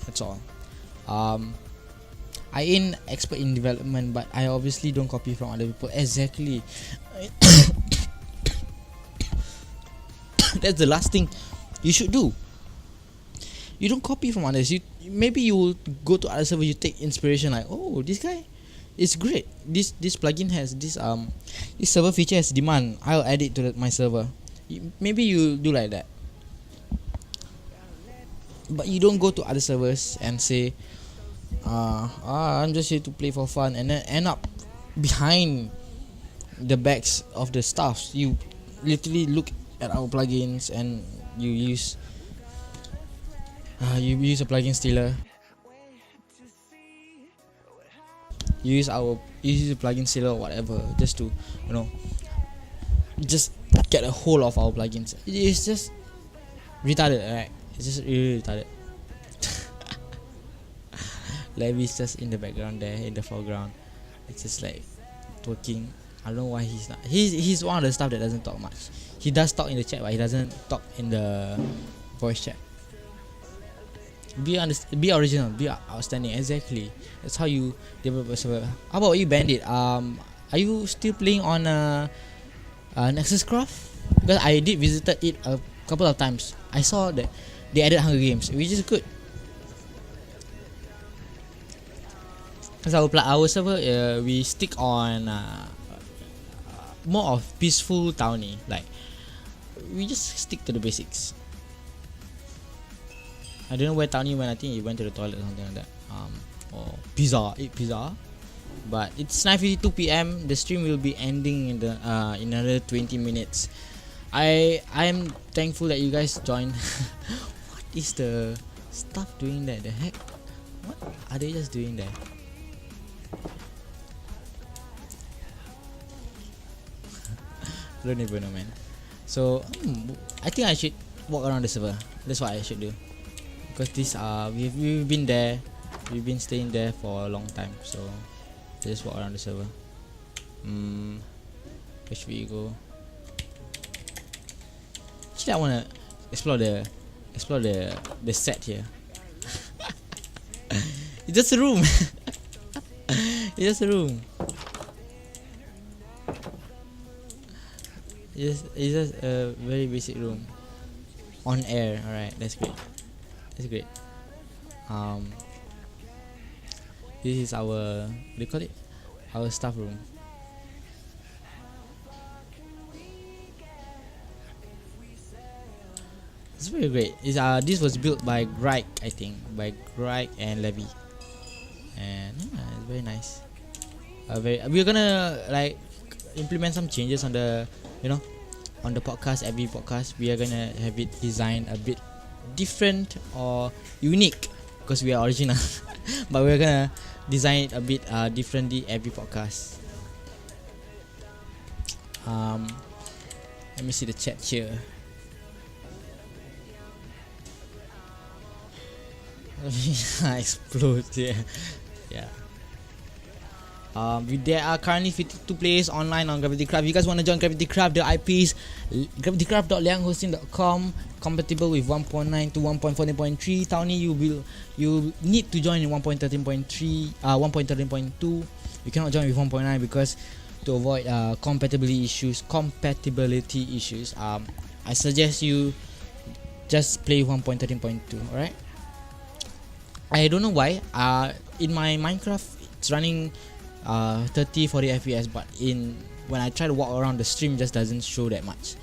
That's all. I ain't expert in development, but I obviously don't copy from other people. Exactly. That's the last thing you should do. You don't copy from others. Maybe you will go to other server, you take inspiration, like, oh, this guy is great. This plugin has this server feature has demand. I'll add it to my server. Maybe you do like that. But you don't go to other servers and say, I'm just here to play for fun, and then end up behind the backs of the staffs. You literally look at our plugins and you use a plugin stealer. You use a plugin stealer or whatever just to, just get a hold of our plugins. It's just retarded, right? It's just really retarded. Levy's just in the background there, in the foreground. It's just like twerking. I don't know why he's not. He's one of the stuff that doesn't talk much. He does talk in the chat, but he doesn't talk in the voice chat. Be original, be outstanding. Exactly. That's how you develop a server. How about you, Bandit? Are you still playing on NexusCraft? Because I did visited it a couple of times. I saw that they added Hunger Games, which is good. Because our server, we stick on more of peaceful townie. Like we just stick to the basics. I don't know where Townie went. I think he went to the toilet or something like that. Or eat pizza. But it's 9:52 p.m. The stream will be ending in another 20 minutes. I'm thankful that you guys joined. What is the stuff doing there? The heck? What are they just doing there? I don't even know, man. So I think I should walk around the server. That's what I should do. Because this we've been there, we've been staying there for a long time, so just walk around the server. Where should we go? Actually, I wanna explore the set here. It's just a room. It's just a room. It's just a very basic room. On air, alright, that's great. That's great. This is our, what do you call it? Our staff room. It's very great. This was built by Greg, I think, by Greg and Levy, and it's very nice. We're gonna like implement some changes on the, on the podcast. Every podcast we are gonna have it designed a bit different or unique because we are original. But we're gonna design it a bit differently every podcast. Let me see the chat here. Explode, yeah. There are currently 52 players online on GravityCraft. If you guys want to join GravityCraft, the IP is gravitycraft.lianghosting.com, compatible with 1.9 to 1.14.3. Tony, you need to join in 1.13.3, 1.13.2. You cannot join with 1.9 because to avoid compatibility issues. I suggest you just play 1.13.2. Alright. I don't know why. In my Minecraft, it's running 30-40 FPS, but when I try to walk around, the stream just doesn't show that much.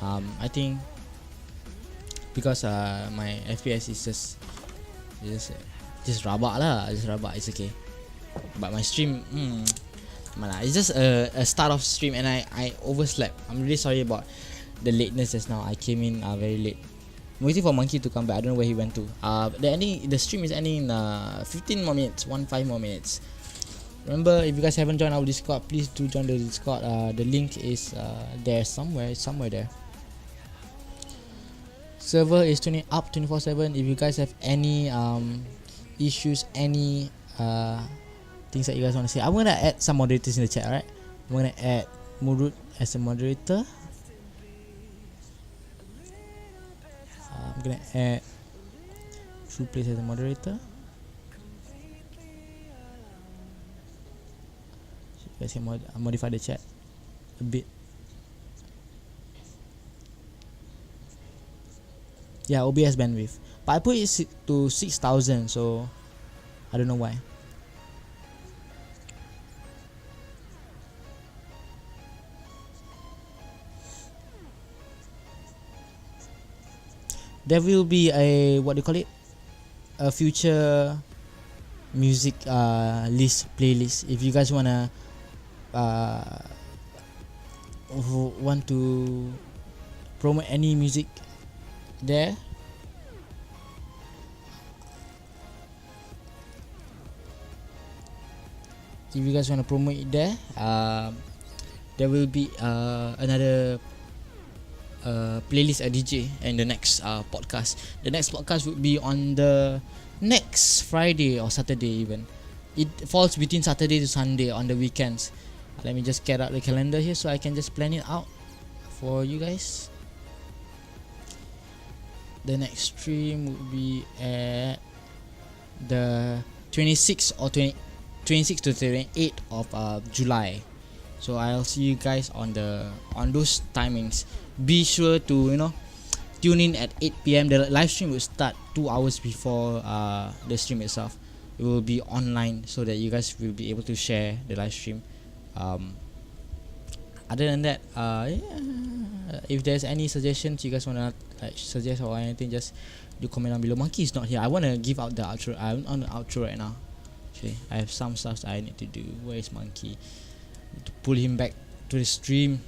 I think because my FPS is just rabak lah, it's okay. But my stream, it's just a start of stream and I overslept. I'm really sorry about the lateness just now. I came in very late. I'm waiting for Monkey to come back. I don't know where he went to. The stream is ending in 15 more minutes, 5 more minutes. Remember, if you guys haven't joined our Discord, please do join the Discord. The link is there somewhere. It's somewhere there. Server is tuning up 24/7. If you guys have any issues, any things that you guys want to say, I'm gonna add some moderators in the chat. Alright, I'm gonna add Murud as a moderator. I'm gonna add True Place as a moderator. So you guys can modify the chat a bit. Yeah, OBS bandwidth, but I put it to 6,000, so I don't know why. There will be a a future music playlist. If you guys wanna want to promote any music there, if you guys want to promote it there, there will be another playlist a DJ and the next podcast. The next podcast would be on the next Friday or Saturday even. It falls between Saturday to Sunday on the weekends. Let me just get out the calendar here so I can just plan it out for you guys. The next stream would be at the 26th or 26th to 28th of July. So I'll see you guys on those timings. Be sure to tune in at 8 PM. The live stream will start 2 hours before the stream itself. It will be online so that you guys will be able to share the live stream. Other than that, if there's any suggestions you guys wanna suggest or anything, just do comment down below. Monkey is not here. I wanna give out the outro. I'm on the outro right now. Okay, I have some stuff that I need to do. Where is Monkey? Need to pull him back to the stream.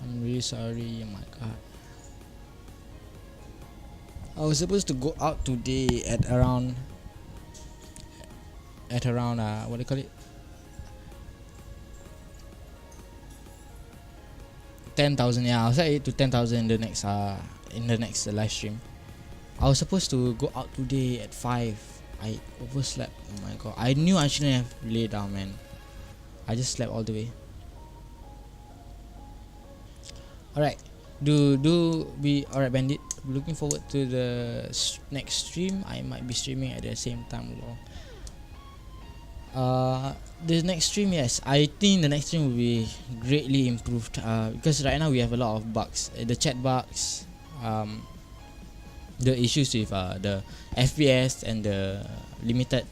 I'm really sorry. Oh my god. I was supposed to go out today at around what do you call it? 10,000. Yeah, I'll set it to 10,000 in the next live stream. I was supposed to go out today at 5. I overslept. Oh my god. I knew I shouldn't have laid down, man. I just slept all the way. Alright. Do be alright, Bandit. Looking forward to the next stream. I might be streaming at the same time. The next stream, yes, I think the next stream will be greatly improved because right now we have a lot of bugs. The chat bugs, the issues with the FPS and the limited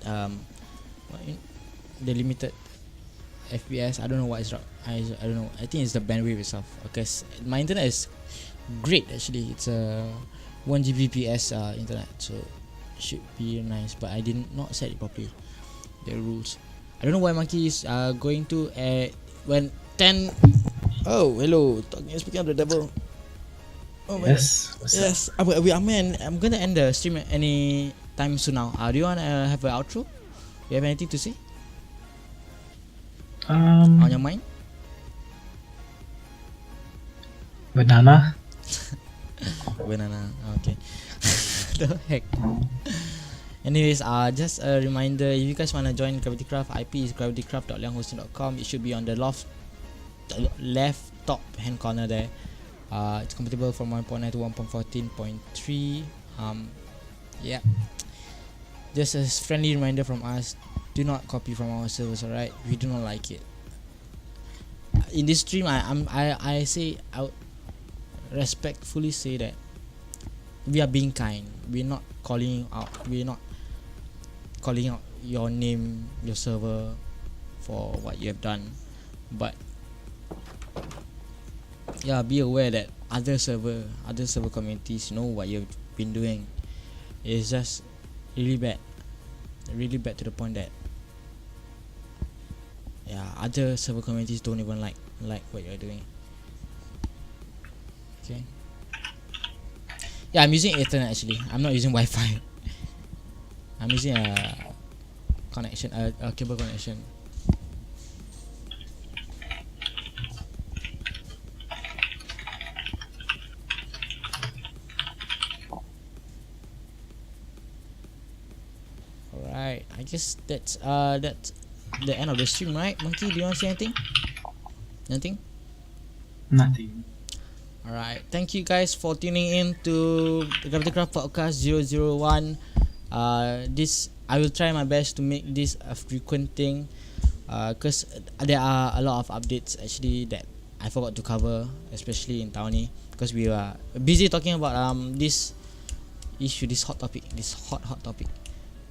FPS. I don't know what is wrong. I don't know. I think it's the bandwidth itself. Because my internet is great actually. It's a 1 Gbps internet, so it should be nice. But I did not set it properly. The rules. I don't know why Monkey is going to when 10. Oh, hello. Speaking of the devil. Oh my god.
Yes. What's up?
Yes, I'm gonna end the stream any time soon now. Do you wanna have an outro? You have anything to say on your mind?
Banana.
Banana. Okay. The heck. Anyways, just a reminder, if you guys wanna join GravityCraft, IP is gravitycraft.lianghosting.com. It should be on the left top hand corner there. It's compatible from 1.9 to 1.14.3. Yeah. Just a friendly reminder from us: do not copy from our servers. Alright, we do not like it. In this stream, I would respectfully say that we are being kind. We're not calling out. We're not calling out your name, your server, for what you have done. But yeah, be aware that other server communities know what you've been doing. It's just really bad to the point that other server communities don't even like what you're doing. Okay. Yeah, I'm using Ethernet actually. I'm not using Wi-Fi. I'm using a connection, a cable connection. Alright, I guess that's the end of the stream, right? Monkey, do you want to say anything? Nothing?
Nothing.
Alright, thank you guys for tuning in to the GravityCraft Podcast 001. This, I will try my best to make this a frequent thing, because there are a lot of updates actually that I forgot to cover, especially in Townie, because we were busy talking about this issue, this hot topic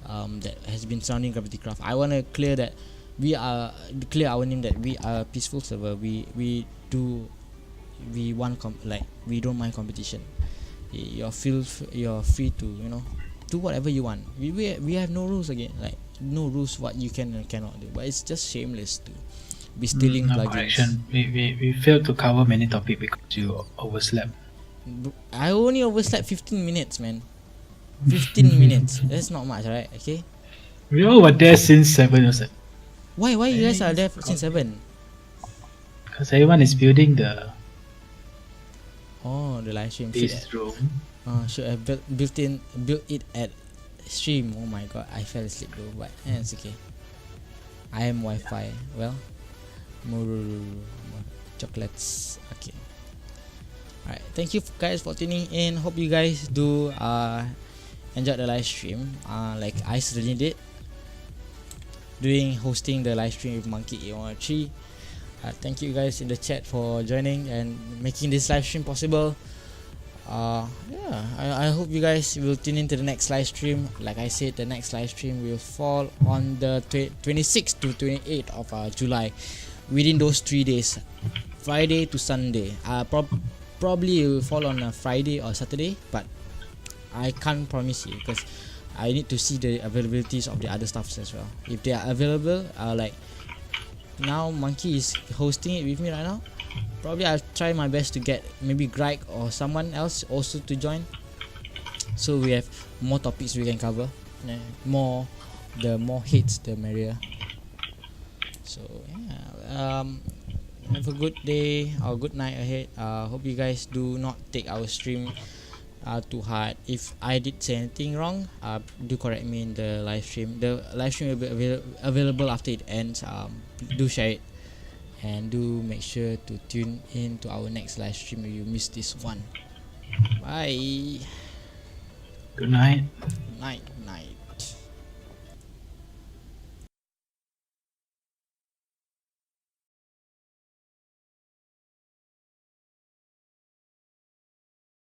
that has been surrounding GravityCraft. I want to clear our name, that we are a peaceful server. We want we don't mind competition. You're free to do whatever you want. We have no rules again, like no rules what you can and cannot do. But it's just shameless to be stealing
No
plugins.
correction. We failed to cover many topics because you overslept.
I only overslept 15 minutes, man. 15 minutes. That's not much, right? Okay.
We all were there since 7 or so.
Why you guys are there since 7?
Because everyone is building the
Oh, the live stream.
base room.
Should have built it at stream. Oh my god, I fell asleep though, but it's okay. I am Wi-Fi. Well, more chocolates. Okay. Alright, thank you guys for tuning in. Hope you guys do enjoy the live stream. Like I certainly did. Hosting the live stream with Monkey 813. Thank you guys in the chat for joining and making this live stream possible. I hope you guys will tune into the next live stream. Like I said, the next live stream will fall on the 26th to 28th of July. Within those 3 days, Friday to Sunday. Probably it will fall on a Friday or Saturday, but I can't promise you because I need to see the availabilities of the other stuffs as well. If they are available, like now Monkey is hosting it with me right now. Probably I'll try my best to get maybe Greg or someone else also to join, so we have more topics we can cover. The more hits, the merrier. So yeah, have a good day or good night ahead. Hope you guys do not take our stream too hard. If I did say anything wrong, do correct me in the live stream. The live stream will be available after it ends. Do share it and do make sure to tune in to our next live stream if you missed this one. Bye.
Good night.
Night.